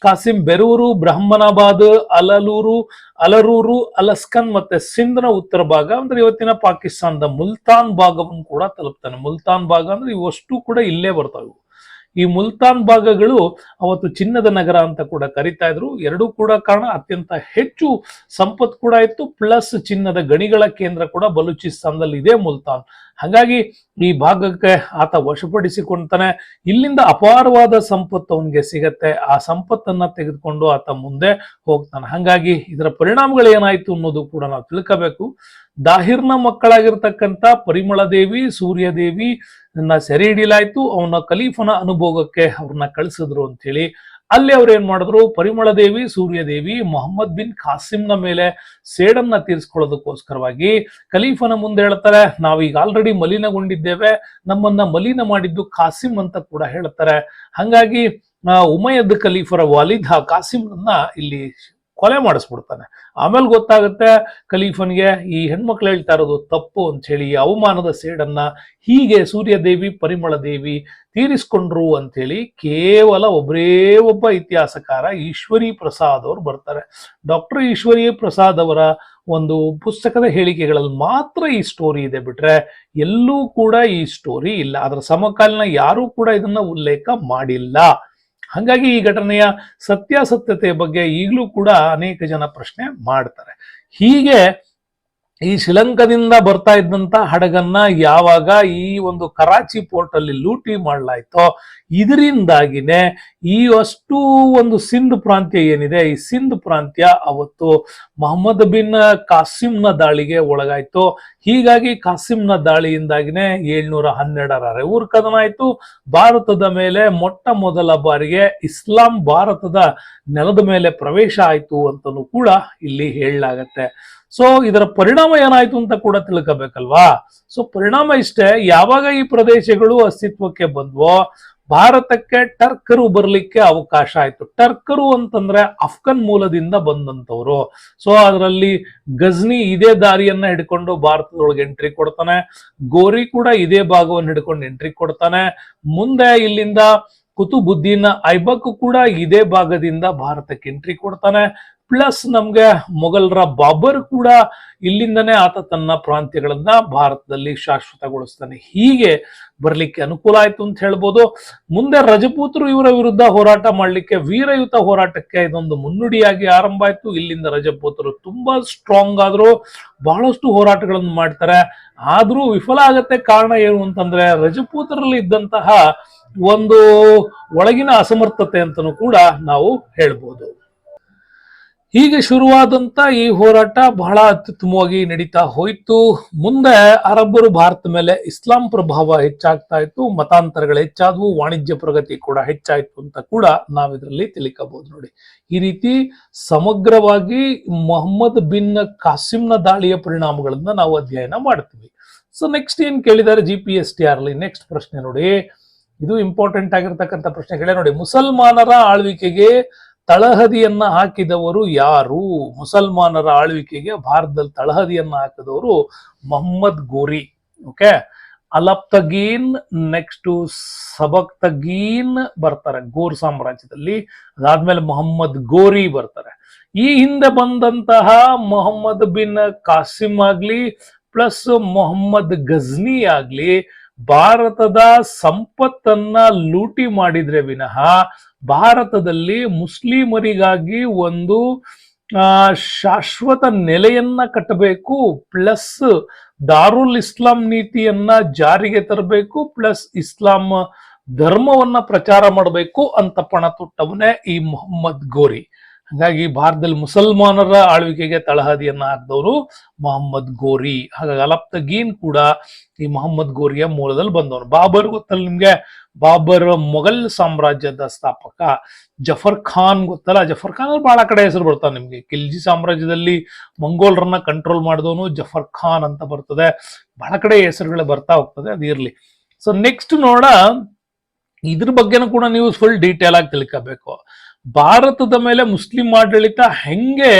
ಕಾಸಿಂ ಬೆರೂರು, ಬ್ರಹ್ಮನಾಬಾದ್, ಅಲರೂರು, ಅಲಸ್ಕನ್ ಮತ್ತೆ ಸಿಂಧ್ನ ಉತ್ತರ ಭಾಗ ಅಂದ್ರೆ ಇವತ್ತಿನ ಪಾಕಿಸ್ತಾನದ ಮುಲ್ತಾನ್ ಭಾಗವನ್ನು ಕೂಡ ತಲುಪ್ತಾನೆ. ಮುಲ್ತಾನ್ ಭಾಗ ಅಂದ್ರೆ ಇವಷ್ಟು ಕೂಡ ಇಲ್ಲೇ ಬರ್ತಾವೆ. ಈ ಮುಲ್ತಾನ್ ಭಾಗಗಳು ಅವತ್ತು ಚಿನ್ನದ ನಗರ ಅಂತ ಕೂಡ ಕರಿತಾ ಇದ್ರು. ಎರಡೂ ಕೂಡ ಕಾರಣ, ಅತ್ಯಂತ ಹೆಚ್ಚು ಸಂಪತ್ತು ಕೂಡ ಇತ್ತು, ಪ್ಲಸ್ ಚಿನ್ನದ ಗಣಿಗಳ ಕೇಂದ್ರ ಕೂಡ ಬಲೂಚಿಸ್ತಾನದಲ್ಲಿ ಇದೆ ಮುಲ್ತಾನ್. ಹಾಗಾಗಿ ಈ ಭಾಗಕ್ಕೆ ಆತ ವಶಪಡಿಸಿಕೊಳ್ತಾನೆ. ಇಲ್ಲಿಂದ ಅಪಾರವಾದ ಸಂಪತ್ತು ಅವನಿಗೆ ಸಿಗತ್ತೆ. ಆ ಸಂಪತ್ತನ್ನ ತೆಗೆದುಕೊಂಡು ಆತ ಮುಂದೆ ಹೋಗ್ತಾನೆ. ಹಾಗಾಗಿ ಇದರ ಪರಿಣಾಮಗಳು ಏನಾಯ್ತು ಅನ್ನೋದು ಕೂಡ ನಾವು ತಿಳ್ಕೋಬೇಕು. ದಾಹಿರ್ನ ಮಕ್ಕಳಾಗಿರ್ತಕ್ಕಂಥ ಪರಿಮಳ ದೇವಿ, ಸೂರ್ಯದೇವಿ ಸೆರೆ ಹಿಡಿಲಾಯ್ತು. ಅವನ ಖಲೀಫನ ಅನುಭೋಗಕ್ಕೆ ಅವ್ರನ್ನ ಕಳಿಸಿದ್ರು ಅಂತ ಹೇಳಿ ಅಲ್ಲಿ ಅವ್ರು ಏನ್ ಮಾಡಿದ್ರು, ಪರಿಮಳ ದೇವಿ, ಸೂರ್ಯದೇವಿ ಮೊಹಮ್ಮದ್ ಬಿನ್ ಕಾಸಿಂನ ಮೇಲೆ ಸೇಡನ್ನ ತೀರಿಸ್ಕೊಳ್ಳೋದಕ್ಕೋಸ್ಕರವಾಗಿ ಖಲೀಫನ ಮುಂದೆ ಹೇಳ್ತಾರೆ, ನಾವೀಗ ಆಲ್ರೆಡಿ ಮಲಿನಗೊಂಡಿದ್ದೇವೆ, ನಮ್ಮನ್ನ ಮಲಿನ ಮಾಡಿದ್ದು ಕಾಸಿಂ ಅಂತ ಕೂಡ ಹೇಳ್ತಾರೆ. ಹಂಗಾಗಿ ಉಮಯ್ಯದ್ ಖಲೀಫರ ವಾಲಿದ್ ಕಾಸಿಂನ ಇಲ್ಲಿ ಕೊಲೆ ಮಾಡಿಸ್ಬಿಡ್ತಾನೆ. ಆಮೇಲೆ ಗೊತ್ತಾಗುತ್ತೆ ಖಲೀಫನ್ಗೆ ಈ ಹೆಣ್ಮಕ್ಳು ಹೇಳ್ತಾ ಇರೋದು ತಪ್ಪು ಅಂತ ಹೇಳಿ, ಅವಮಾನದ ಸೇಡನ್ನ ಹೀಗೆ ಸೂರ್ಯದೇವಿ ಪರಿಮಳ ದೇವಿ ತೀರಿಸ್ಕೊಂಡ್ರು ಅಂತ ಹೇಳಿ ಕೇವಲ ಒಬ್ಬರೇ ಒಬ್ಬ ಇತಿಹಾಸಕಾರ ಈಶ್ವರಿ ಪ್ರಸಾದ್ ಅವರು ಬರ್ತಾರೆ. ಡಾಕ್ಟರ್ ಈಶ್ವರಿ ಪ್ರಸಾದ್ ಅವರ ಒಂದು ಪುಸ್ತಕದ ಹೇಳಿಕೆಗಳಲ್ಲಿ ಮಾತ್ರ ಈ ಸ್ಟೋರಿ ಇದೆ, ಬಿಟ್ರೆ ಎಲ್ಲೂ ಕೂಡ ಈ ಸ್ಟೋರಿ ಇಲ್ಲ. ಅದರ ಸಮಕಾಲೀನ ಯಾರೂ ಕೂಡ ಇದನ್ನ ಉಲ್ಲೇಖ ಮಾಡಿಲ್ಲ. ಹಾಗಾಗಿ ಈ ಘಟನೆಯ ಸತ್ಯಾಸತ್ಯತೆಯ ಬಗ್ಗೆ ಈಗಲೂ ಕೂಡ ಅನೇಕ ಜನ ಪ್ರಶ್ನೆ ಮಾಡ್ತಾರೆ. ಹೀಗೆ ಈ ಶ್ರೀಲಂಕಾದಿಂದ ಬರ್ತಾ ಇದ್ದಂತ ಹಡಗನ್ನ ಯಾವಾಗ ಈ ಒಂದು ಕರಾಚಿ ಪೋರ್ಟ್ ಅಲ್ಲಿ ಲೂಟಿ ಮಾಡಲಾಯ್ತೋ, ಇದರಿಂದಾಗಿನೇ ಈ ಅಷ್ಟು ಒಂದು ಸಿಂಧ್ ಪ್ರಾಂತ್ಯ ಏನಿದೆ, ಈ ಸಿಂಧ್ ಪ್ರಾಂತ್ಯ ಅವತ್ತು ಮೊಹಮ್ಮದ್ ಬಿನ್ ಕಾಸಿಂನ ದಾಳಿಗೆ ಒಳಗಾಯ್ತು. ಹೀಗಾಗಿ ಕಾಸಿಂನ ದಾಳಿಯಿಂದಾಗಿನೇ 712ರ ರೆವೂರ್ ಕದನ ಆಯ್ತು. ಭಾರತದ ಮೇಲೆ ಮೊಟ್ಟ ಮೊದಲ ಬಾರಿಗೆ ಇಸ್ಲಾಂ ಭಾರತದ ನೆಲದ ಮೇಲೆ ಪ್ರವೇಶ ಆಯ್ತು ಅಂತಲೂ ಕೂಡ ಇಲ್ಲಿ ಹೇಳಲಾಗತ್ತೆ. ಸೊ ಇದರ ಪರಿಣಾಮ ಏನಾಯ್ತು ಅಂತ ಕೂಡ ತಿಳ್ಕೋಬೇಕಲ್ವಾ. ಸೊ ಪರಿಣಾಮ ಇಷ್ಟೇ, ಯಾವಾಗ ಈ ಪ್ರದೇಶಗಳು ಅಸ್ತಿತ್ವಕ್ಕೆ ಬಂದ್ವೋ ಭಾರತಕ್ಕೆ ಟರ್ಕರು ಬರ್ಲಿಕ್ಕೆ ಅವಕಾಶ ಆಯ್ತು. ಟರ್ಕರು ಅಂತಂದ್ರೆ ಅಫ್ಘನ್ ಮೂಲದಿಂದ ಬಂದಂತವ್ರು. ಸೊ ಅದರಲ್ಲಿ ಗಜ್ನಿ ಇದೇ ದಾರಿಯನ್ನ ಹಿಡ್ಕೊಂಡು ಭಾರತದೊಳಗೆ ಎಂಟ್ರಿ ಕೊಡ್ತಾನೆ, ಗೋರಿ ಕೂಡ ಇದೇ ಭಾಗವನ್ನು ಹಿಡ್ಕೊಂಡು ಎಂಟ್ರಿ ಕೊಡ್ತಾನೆ. ಮುಂದೆ ಇಲ್ಲಿಂದ ಕುತುಬುದ್ದೀನ್ ಐಬಕ್ ಕೂಡ ಇದೇ ಭಾಗದಿಂದ ಭಾರತಕ್ಕೆ ಎಂಟ್ರಿ ಕೊಡ್ತಾನೆ. ಪ್ಲಸ್ ನಮ್ಗೆ ಮೊಘಲರ ಬಾಬರ್ ಕೂಡ ಇಲ್ಲಿಂದನೇ ಆತ ತನ್ನ ಪ್ರಾಂತ್ಯಗಳನ್ನ ಭಾರತದಲ್ಲಿ ಶಾಶ್ವತಗೊಳಿಸ್ತಾನೆ. ಹೀಗೆ ಬರ್ಲಿಕ್ಕೆ ಅನುಕೂಲ ಆಯ್ತು ಅಂತ ಹೇಳ್ಬೋದು. ಮುಂದೆ ರಜಪೂತರು ಇವರ ವಿರುದ್ಧ ಹೋರಾಟ ಮಾಡ್ಲಿಕ್ಕೆ, ವೀರಯುತ ಹೋರಾಟಕ್ಕೆ ಇದೊಂದು ಮುನ್ನುಡಿಯಾಗಿ ಆರಂಭ ಆಯ್ತು. ಇಲ್ಲಿಂದ ರಜಪೂತರು ತುಂಬಾ ಸ್ಟ್ರಾಂಗ್ ಆದ್ರು, ಬಹಳಷ್ಟು ಹೋರಾಟಗಳನ್ನು ಮಾಡ್ತಾರೆ. ಆದ್ರೂ ವಿಫಲ ಆಗತ್ತೆ. ಕಾರಣ ಏನು ಅಂತಂದ್ರೆ ರಜಪೂತರಲ್ಲಿ ಇದ್ದಂತಹ ಒಂದು ಒಳಗಿನ ಅಸಮರ್ಥತೆ ಅಂತನೂ ಕೂಡ ನಾವು ಹೇಳ್ಬೋದು. ಹೀಗೆ ಶುರುವಾದಂತ ಈ ಹೋರಾಟ ಬಹಳ ಅತ್ಯುತ್ತಮವಾಗಿ ನಡೀತಾ ಹೋಯ್ತು. ಮುಂದೆ ಅರಬ್ಬರು ಭಾರತ ಮೇಲೆ ಇಸ್ಲಾಂ ಪ್ರಭಾವ ಹೆಚ್ಚಾಗ್ತಾ ಇತ್ತು, ಮತಾಂತರಗಳು ಹೆಚ್ಚಾದವು, ವಾಣಿಜ್ಯ ಪ್ರಗತಿ ಕೂಡ ಹೆಚ್ಚಾಯ್ತು ಅಂತ ಕೂಡ ನಾವಿದ್ರಲ್ಲಿ ತಿಳ್ಕಬಹುದು. ನೋಡಿ, ಈ ರೀತಿ ಸಮಗ್ರವಾಗಿ ಮೊಹಮ್ಮದ್ ಬಿನ್ ಕಾಸಿಂನ ದಾಳಿಯ ಪರಿಣಾಮಗಳನ್ನ ನಾವು ಅಧ್ಯಯನ ಮಾಡ್ತೀವಿ. ಸೊ ನೆಕ್ಸ್ಟ್ ಏನ್ ಕೇಳಿದ್ದಾರೆ GPSTR ಅಲ್ಲಿ, ನೆಕ್ಸ್ಟ್ ಪ್ರಶ್ನೆ ನೋಡಿ, ಇದು ಇಂಪಾರ್ಟೆಂಟ್ ಆಗಿರ್ತಕ್ಕಂಥ ಪ್ರಶ್ನೆಗಳೇ ನೋಡಿ. ಮುಸಲ್ಮಾನರ ಆಳ್ವಿಕೆಗೆ ತಳಹದಿಯನ್ನ ಹಾಕಿದವರು ಯಾರು? ಮುಸಲ್ಮಾನರ ಆಳ್ವಿಕೆಗೆ ಭಾರತದಲ್ಲಿ ತಳಹದಿಯನ್ನ ಹಾಕಿದವರು ಮೊಹಮ್ಮದ್ ಗೋರಿ. ಓಕೆ, ಅಲಪ್ತಗೀನ್, ನೆಕ್ಸ್ಟ್ ಸಬಕ್ತಗೀನ್ ಬರ್ತಾರೆ ಗೋರ್ ಸಾಮ್ರಾಜ್ಯದಲ್ಲಿ. ಅದಾದ್ಮೇಲೆ ಮೊಹಮ್ಮದ್ ಗೋರಿ ಬರ್ತಾರೆ. ಈ ಹಿಂದೆ ಬಂದಂತಹ ಮೊಹಮ್ಮದ್ ಬಿನ್ ಕಾಸಿಂ ಆಗ್ಲಿ ಪ್ಲಸ್ ಮೊಹಮ್ಮದ್ ಗಜ್ನಿ ಆಗ್ಲಿ ಭಾರತದ ಸಂಪತ್ತನ್ನ ಲೂಟಿ ಮಾಡಿದ್ರೆ ವಿನಃ ಭಾರತದಲ್ಲಿ ಮುಸ್ಲಿಮರಿಗಾಗಿ ಒಂದು ಶಾಶ್ವತ ನೆಲೆಯನ್ನ ಕಟ್ಟಬೇಕು, ಪ್ಲಸ್ ದಾರುಲ್ ಇಸ್ಲಾಂ ನೀತಿಯನ್ನ ಜಾರಿಗೆ ತರಬೇಕು, ಪ್ಲಸ್ ಇಸ್ಲಾಂ ಧರ್ಮವನ್ನ ಪ್ರಚಾರ ಮಾಡಬೇಕು ಅಂತ ಪಣ ತೊಟ್ಟವನೇ ಈ ಮೊಹಮ್ಮದ್ ಗೋರಿ. ಹಾಗಾಗಿ ಭಾರತದಲ್ಲಿ ಮುಸಲ್ಮಾನರ ಆಳ್ವಿಕೆಗೆ ತಳಹದಿಯನ್ನ ಹಾಕಿದವರು ಮೊಹಮ್ಮದ್ ಗೋರಿ. ಹಾಗಾಗಿ ಅಲಪ್ತಗೀನ್ ಕೂಡ ಈ ಮೊಹಮ್ಮದ್ ಗೋರಿಯ ಮೂಲದಲ್ಲಿ ಬಂದವನು. ಬಾಬರ್ ಗೊತ್ತಲ್ಲ ನಿಮ್ಗೆ, ಬಾಬರ್ ಮೊಘಲ್ ಸಾಮ್ರಾಜ್ಯದ ಸ್ಥಾಪಕ. ಜಫರ್ ಖಾನ್ ಗೊತ್ತಲ್ಲ, ಜಫರ್ ಖಾನ್ ಬಹಳ ಕಡೆ ಹೆಸರು ಬರ್ತಾವೆ ನಿಮ್ಗೆ. ಖಿಲ್ಜಿ ಸಾಮ್ರಾಜ್ಯದಲ್ಲಿ ಮಂಗೋಲರನ್ನ ಕಂಟ್ರೋಲ್ ಮಾಡಿದವನು ಜಫರ್ ಖಾನ್ ಅಂತ ಬರ್ತದೆ, ಬಹಳ ಕಡೆ ಹೆಸರುಗಳು ಬರ್ತಾ ಹೋಗ್ತದೆ, ಅದಿರ್ಲಿ. ಸೊ ನೆಕ್ಸ್ಟ್ ನೋಡ, ಇದ್ರ ಬಗ್ಗೆನೂ ಕೂಡ ನೀವು ಫುಲ್ ಡೀಟೇಲ್ ಆಗಿ ತಿಳ್ಕೋಬೇಕು. ಭಾರತದ ಮೇಲೆ ಮುಸ್ಲಿಂ ಆಡಳಿತ ಹೆಂಗೆ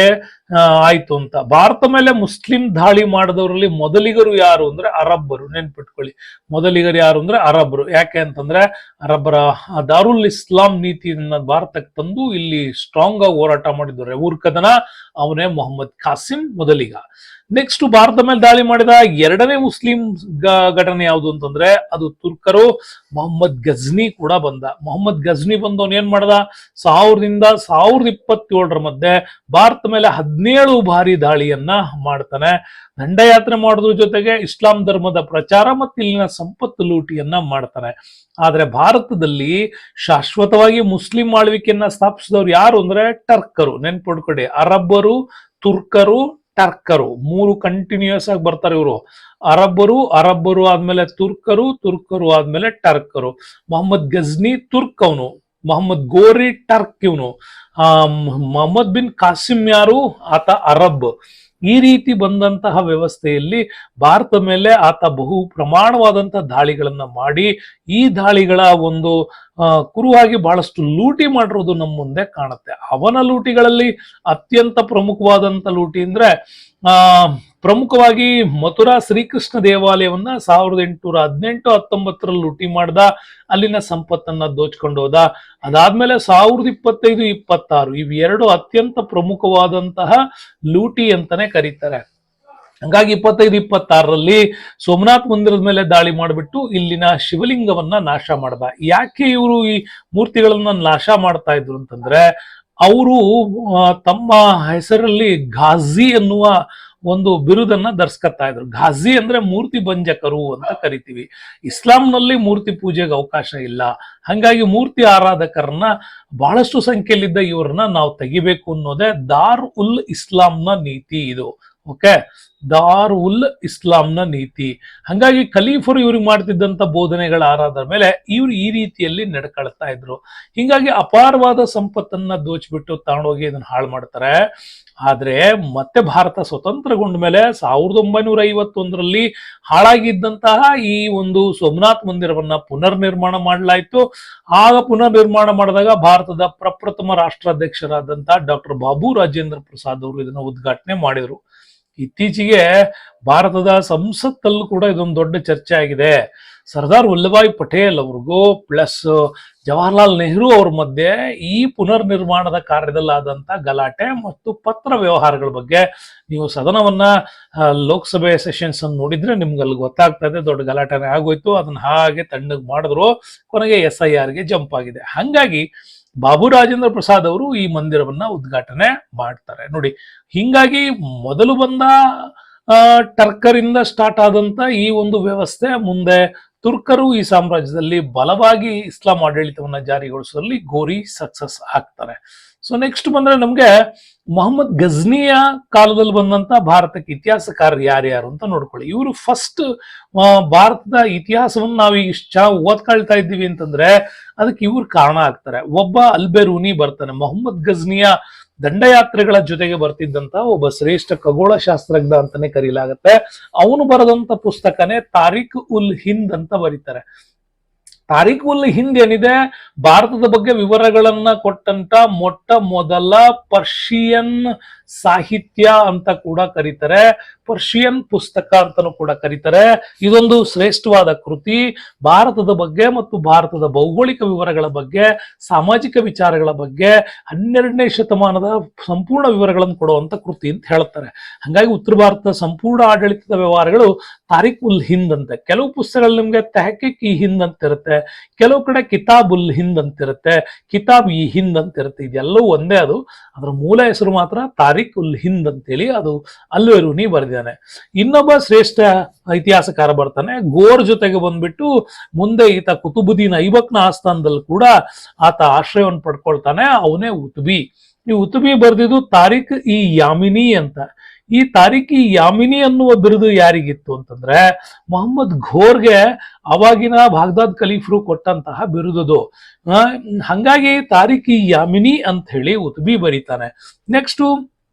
ಆಯ್ತು ಅಂತ. ಭಾರತ ಮೇಲೆ ಮುಸ್ಲಿಂ ದಾಳಿ ಮಾಡಿದವರಲ್ಲಿ ಮೊದಲಿಗರು ಯಾರು ಅಂದ್ರೆ ಅರಬ್ಬರು. ನೆನ್ಪಿಟ್ಕೊಳ್ಳಿ, ಮೊದಲಿಗರು ಯಾರು ಅಂದ್ರೆ ಅರಬ್ಬರು. ಯಾಕೆ ಅಂತಂದ್ರೆ ಅರಬ್ಬರ ದಾರುಲ್ ಇಸ್ಲಾಂ ನೀತಿಯನ್ನ ಭಾರತಕ್ಕೆ ತಂದು ಇಲ್ಲಿ ಸ್ಟ್ರಾಂಗ್ ಆಗಿ ಹೋರಾಟ ಮಾಡಿದ್ರು ರೆವೂರ್ ಕದನ, ಅವನೇ ಮೊಹಮ್ಮದ್ ಕಾಸಿಂ ಮೊದಲಿಗ. ನೆಕ್ಸ್ಟ್ ಭಾರತ ಮೇಲೆ ದಾಳಿ ಮಾಡಿದ ಎರಡನೇ ಮುಸ್ಲಿಂ ಘಟನೆ ಯಾವುದು ಅಂತಂದ್ರೆ ಅದು ತುರ್ಕರು. ಮೊಹಮ್ಮದ್ ಗಜ್ನಿ ಕೂಡ ಬಂದ. ಮೊಹಮ್ಮದ್ ಗಜ್ನಿ ಬಂದವನು ಏನ್ ಮಾಡ್ದ, 1000ರಿಂದ 1027ರ ಮಧ್ಯೆ ಭಾರತ ಮೇಲೆ 17 ಬಾರಿ ದಾಳಿಯನ್ನ ಮಾಡ್ತಾನೆ. ದಂಡಯಾತ್ರೆ ಮಾಡೋದ್ರ ಜೊತೆಗೆ ಇಸ್ಲಾಂ ಧರ್ಮದ ಪ್ರಚಾರ ಮತ್ತು ಇಲ್ಲಿನ ಸಂಪತ್ತು ಲೂಟಿಯನ್ನ ಮಾಡ್ತಾನೆ. ಆದ್ರೆ ಭಾರತದಲ್ಲಿ ಶಾಶ್ವತವಾಗಿ ಮುಸ್ಲಿಂ ಆಳ್ವಿಕೆಯನ್ನ ಸ್ಥಾಪಿಸಿದವರು ಯಾರು ಅಂದ್ರೆ ಟರ್ಕರು. ನೆನ್ಪಿಡ್ಕೊಡಿ, ಅರಬ್ಬರು, ತುರ್ಕರು, ಟರ್ಕರು, 3 ಕಂಟಿನ್ಯೂಸ್ ಆಗಿ ಬರ್ತಾರೆ ಇವರು. ಅರಬ್ಬರು ಆದ್ಮೇಲೆ ತುರ್ಕರು ಆದ್ಮೇಲೆ ಟರ್ಕರು. ಮೊಹಮ್ಮದ್ ಗಜ್ನಿ ತುರ್ಕ್ ಅವನು, ಮೊಹಮ್ಮದ್ ಗೋರಿ ಟರ್ಕ್ ಇವನು. ಮೊಹಮ್ಮದ್ ಬಿನ್ ಕಾಸಿಂ ಯಾರು, ಆತ ಅರಬ್. ಈ ರೀತಿ ಬಂದಂತಹ ವ್ಯವಸ್ಥೆಯಲ್ಲಿ ಭಾರತ ಮೇಲೆ ಆತ ಬಹು ಪ್ರಮಾಣವಾದಂತಹ ದಾಳಿಗಳನ್ನ ಮಾಡಿ ಈ ದಾಳಿಗಳ ಒಂದು ಕುರುವಾಗಿ ಬಹಳಷ್ಟು ಲೂಟಿ ಮಾಡಿರೋದು ನಮ್ಮ ಮುಂದೆ ಕಾಣುತ್ತೆ. ಅವನ ಲೂಟಿಗಳಲ್ಲಿ ಅತ್ಯಂತ ಪ್ರಮುಖವಾದಂತ ಲೂಟಿ ಅಂದ್ರೆ ಪ್ರಮುಖವಾಗಿ ಮಥುರಾ ಶ್ರೀಕೃಷ್ಣ ದೇವಾಲಯವನ್ನ 1818-19 ಲೂಟಿ ಮಾಡ್ದ, ಅಲ್ಲಿನ ಸಂಪತ್ತನ್ನ ದೋಚ್ಕೊಂಡು ಹೋದ. ಅದಾದ್ಮೇಲೆ 1025-26 ಇವೆರಡು ಅತ್ಯಂತ ಪ್ರಮುಖವಾದಂತಹ ಲೂಟಿ ಅಂತಾನೆ ಕರೀತಾರೆ. ಹಂಗಾಗಿ 25-26ರಲ್ಲಿ ಸೋಮನಾಥ್ ಮಂದಿರದ ಮೇಲೆ ದಾಳಿ ಮಾಡಿಬಿಟ್ಟು ಇಲ್ಲಿನ ಶಿವಲಿಂಗವನ್ನ ನಾಶ ಮಾಡ್ದ. ಯಾಕೆ ಇವರು ಈ ಮೂರ್ತಿಗಳನ್ನ ನಾಶ ಮಾಡ್ತಾ ಇದ್ರು ಅಂತಂದ್ರೆ, ಅವರು ತಮ್ಮ ಹೆಸರಲ್ಲಿ ಘಾಜಿ ಅನ್ನುವ ಒಂದು ಬಿರುದನ್ನ ಧರಿಸ್ಕೊತಾ ಇದ್ರು. ಘಾಜಿ ಅಂದ್ರೆ ಮೂರ್ತಿ ಭಂಜಕರು ಅಂತ ಕರಿತೀವಿ. ಇಸ್ಲಾಂನಲ್ಲಿ ಮೂರ್ತಿ ಪೂಜೆಗೆ ಅವಕಾಶ ಇಲ್ಲ. ಹಂಗಾಗಿ ಮೂರ್ತಿ ಆರಾಧಕರನ್ನ ಬಹಳಷ್ಟು ಸಂಖ್ಯೆಯಲ್ಲಿದ್ದ ಇವ್ರನ್ನ ನಾವು ತೆಗಿಬೇಕು ಅನ್ನೋದೇ ದಾರ್ ಉಲ್ ಇಸ್ಲಾಂನ ನೀತಿ ಇದು. ಓಕೆ, ದಾರ್ ಉಲ್ ಇಸ್ಲಾಂನ ನೀತಿ. ಹಂಗಾಗಿ ಖಲೀಫರು ಇವ್ರಿಗೆ ಮಾಡ್ತಿದ್ದಂತ ಬೋಧನೆಗಳ ಆಧಾರದ ಮೇಲೆ ಇವ್ರು ಈ ರೀತಿಯಲ್ಲಿ ನಡ್ಕೊಳ್ತಾ ಇದ್ರು. ಹಿಂಗಾಗಿ ಅಪಾರವಾದ ಸಂಪತ್ತನ್ನ ದೋಚ್ಬಿಟ್ಟು ತಗೊಂಡೋಗಿ ಇದನ್ನ ಹಾಳು ಮಾಡ್ತಾರೆ. ಆದ್ರೆ ಮತ್ತೆ ಭಾರತ ಸ್ವತಂತ್ರಗೊಂಡ ಮೇಲೆ 1951ರಲ್ಲಿ ಹಾಳಾಗಿದ್ದಂತಹ ಈ ಒಂದು ಸೋಮನಾಥ್ ಮಂದಿರವನ್ನ ಪುನರ್ ನಿರ್ಮಾಣ ಮಾಡಲಾಯಿತು. ಆಗ ಪುನರ್ ನಿರ್ಮಾಣ ಮಾಡಿದಾಗ ಭಾರತದ ಪ್ರಪ್ರಥಮ ರಾಷ್ಟ್ರಾಧ್ಯಕ್ಷರಾದಂತಹ ಡಾಕ್ಟರ್ ಬಾಬು ರಾಜೇಂದ್ರ ಪ್ರಸಾದ್ ಅವರು ಇದನ್ನ ಉದ್ಘಾಟನೆ ಮಾಡಿದ್ರು. ಇತ್ತೀಚೆಗೆ ಭಾರತದ ಸಂಸತ್ತಲ್ಲೂ ಕೂಡ ಇದೊಂದು ದೊಡ್ಡ ಚರ್ಚೆ ಆಗಿದೆ. ಸರ್ದಾರ್ ವಲ್ಲಭಾಯ್ ಪಟೇಲ್ ಅವ್ರಿಗೂ ಪ್ಲಸ್ ಜವಾಹರ್ಲಾಲ್ ನೆಹರು ಅವ್ರ ಮಧ್ಯೆ ಈ ಪುನರ್ ನಿರ್ಮಾಣದ ಕಾರ್ಯದಲ್ಲಾದಂತ ಗಲಾಟೆ ಮತ್ತು ಪತ್ರ ವ್ಯವಹಾರಗಳ ಬಗ್ಗೆ ನೀವು ಸದನವನ್ನ ಲೋಕಸಭೆ ಸೆಷನ್ಸ್ ಅನ್ನು ನೋಡಿದ್ರೆ ನಿಮ್ಗೆ ಅಲ್ಲಿ ಗೊತ್ತಾಗ್ತಾ ಇದೆ. ದೊಡ್ಡ ಗಲಾಟೆನೇ ಆಗೋಯ್ತು. ಅದನ್ನ ಹಾಗೆ ತಣ್ಣಗೆ ಮಾಡಿದ್ರು. ಕೊನೆಗೆ SIRಗೆ ಜಂಪ್ ಆಗಿದೆ. ಹಂಗಾಗಿ ಬಾಬು ರಾಜೇಂದ್ರ ಪ್ರಸಾದ್ ಅವರು ಈ ಮಂದಿರವನ್ನ ಉದ್ಘಾಟನೆ ಮಾಡ್ತಾರೆ. ನೋಡಿ, ಹಿಂಗಾಗಿ ಮೊದಲು ಬಂದ ಟರ್ಕರಿಂದ ಸ್ಟಾರ್ಟ್ ಆದಂತ ಈ ಒಂದು ವ್ಯವಸ್ಥೆ ಮುಂದೆ ತುರ್ಕರು ಈ ಸಾಮ್ರಾಜ್ಯದಲ್ಲಿ ಬಲವಾಗಿ ಇಸ್ಲಾಂ ಆಡಳಿತವನ್ನ ಜಾರಿಗೊಳಿಸುವಲ್ಲಿ ಗೋರಿ ಸಕ್ಸಸ್ ಆಗ್ತಾರೆ. ಸೊ ನೆಕ್ಸ್ಟ್ ಬಂದ್ರೆ ನಮ್ಗೆ ಮೊಹಮ್ಮದ್ ಗಜ್ನಿಯ ಕಾಲದಲ್ಲಿ ಬಂದಂತ ಭಾರತಕ್ಕೆ ಇತಿಹಾಸಕಾರರು ಯಾರ್ಯಾರು ಅಂತ ನೋಡ್ಕೊಳ್ಳಿ. ಇವರು ಫಸ್ಟ್ ಭಾರತದ ಇತಿಹಾಸವನ್ನು ನಾವು ಈಗ ಓದ್ಕೊಳ್ತಾ ಇದ್ದೀವಿ ಅಂತಂದ್ರೆ ಅದಕ್ಕೆ ಇವ್ರು ಕಾರಣ ಆಗ್ತಾರೆ. ಒಬ್ಬ ಅಲ್ಬೆರೂನಿ ಬರ್ತಾನೆ. ಮೊಹಮ್ಮದ್ ಗಜ್ನಿಯ ದಂಡಯಾತ್ರೆಗಳ ಜೊತೆಗೆ ಬರ್ತಿದ್ದಂತ ಒಬ್ಬ ಶ್ರೇಷ್ಠ ಖಗೋಳ ಶಾಸ್ತ್ರಜ್ಞ ಅಂತಾನೆ ಕರೀಲಾಗತ್ತೆ. ಅವನು ಬರೆದಂತ ಪುಸ್ತಕನೇ ತಾರಿಕ್ ಉಲ್ ಹಿಂದ್ ಅಂತ ಬರೀತಾರೆ. ತಾರಿಕ್ ಉಲ್ ಹಿಂದ್ ಏನಿದೆ, ಭಾರತದ ಬಗ್ಗೆ ವಿವರಗಳನ್ನ ಕೊಟ್ಟಂತ ಮೊಟ್ಟ ಮೊದಲ ಪರ್ಷಿಯನ್ ಸಾಹಿತ್ಯ ಅಂತ ಕೂಡ ಕರೀತಾರೆ. ಪರ್ಷಿಯನ್ ಪುಸ್ತಕ ಅಂತಾನೂ ಕೂಡ ಕರೀತಾರೆ. ಇದೊಂದು ಶ್ರೇಷ್ಠವಾದ ಕೃತಿ. ಭಾರತದ ಬಗ್ಗೆ ಮತ್ತು ಭಾರತದ ಭೌಗೋಳಿಕ ವಿವರಗಳ ಬಗ್ಗೆ, ಸಾಮಾಜಿಕ ವಿಚಾರಗಳ ಬಗ್ಗೆ 12ನೇ ಶತಮಾನದ ಸಂಪೂರ್ಣ ವಿವರಗಳನ್ನು ಕೊಡುವಂತ ಕೃತಿ ಅಂತ ಹೇಳ್ತಾರೆ. ಹಂಗಾಗಿ ಉತ್ತರ ಭಾರತದ ಸಂಪೂರ್ಣ ಆಡಳಿತದ ವ್ಯವಹಾರಗಳು ತಾರಿಕ್ ಉಲ್ ಹಿಂದ್ ಅಂತ. ಕೆಲವು ಪುಸ್ತಕಗಳು ನಿಮ್ಗೆ ತೆಹಕೀಕ್ ಇ ಹಿಂದ್ ಅಂತ ಇರುತ್ತೆ, ಕೆಲವು ಕಡೆ ಕಿತಾಬ್ ಉಲ್ ಹಿಂದ್ ಅಂತ ಇರುತ್ತೆ, ಕಿತಾಬ್ ಇ ಹಿಂದ್ ಅಂತ ಇರುತ್ತೆ. ಇದೆಲ್ಲವೂ ಒಂದೇ. ಅದು ಅದರ ಮೂಲ ಹೆಸರು ಮಾತ್ರ ತಾರಿಕ್ ಉಲ್ ಹಿಂದ್ ಅಂತೇಳಿ ಅದು ಅಲ್ಬೆರೂನಿ ಬರೆದಿದ್ದಾನೆ. ಇನ್ನೊಬ್ಬ ಶ್ರೇಷ್ಠ ಇತಿಹಾಸಕಾರ ಬರ್ತಾನೆ, ಗೋರ್ ಜೊತೆಗೆ ಬಂದ್ಬಿಟ್ಟು ಮುಂದೆ ಈತ ಕುತುಬುದ್ದೀನ್ ಐಬಕ್ನ ಆಸ್ಥಾನದಲ್ಲಿ ಕೂಡ ಆತ ಆಶ್ರಯವನ್ನು ಪಡ್ಕೊಳ್ತಾನೆ. ಅವನೇ ಉತ್ಬಿ. ಈ ಉತ್ಬಿ ಬರೆದಿದ್ದು ತಾರಿಕ್ ಇ ಯಾಮಿನಿ ಅಂತ. ಈ ತಾರಿಕ್ ಇ ಯಾಮಿನಿ ಅನ್ನುವ ಬಿರುದು ಯಾರಿಗಿತ್ತು ಅಂತಂದ್ರೆ ಮೊಹಮ್ಮದ್ ಘೋರ್ಗೆ ಅವಾಗಿನ ಬಾಗ್ದಾದ್ ಖಲೀಫರು ಕೊಟ್ಟಂತಹ ಬಿರುದು. ಹಂಗಾಗಿ ತಾರಿಕ್ ಇ ಯಾಮಿನಿ ಅಂತ ಹೇಳಿ ಉತ್ಬಿ ಬರೀತಾನೆ. ನೆಕ್ಸ್ಟ್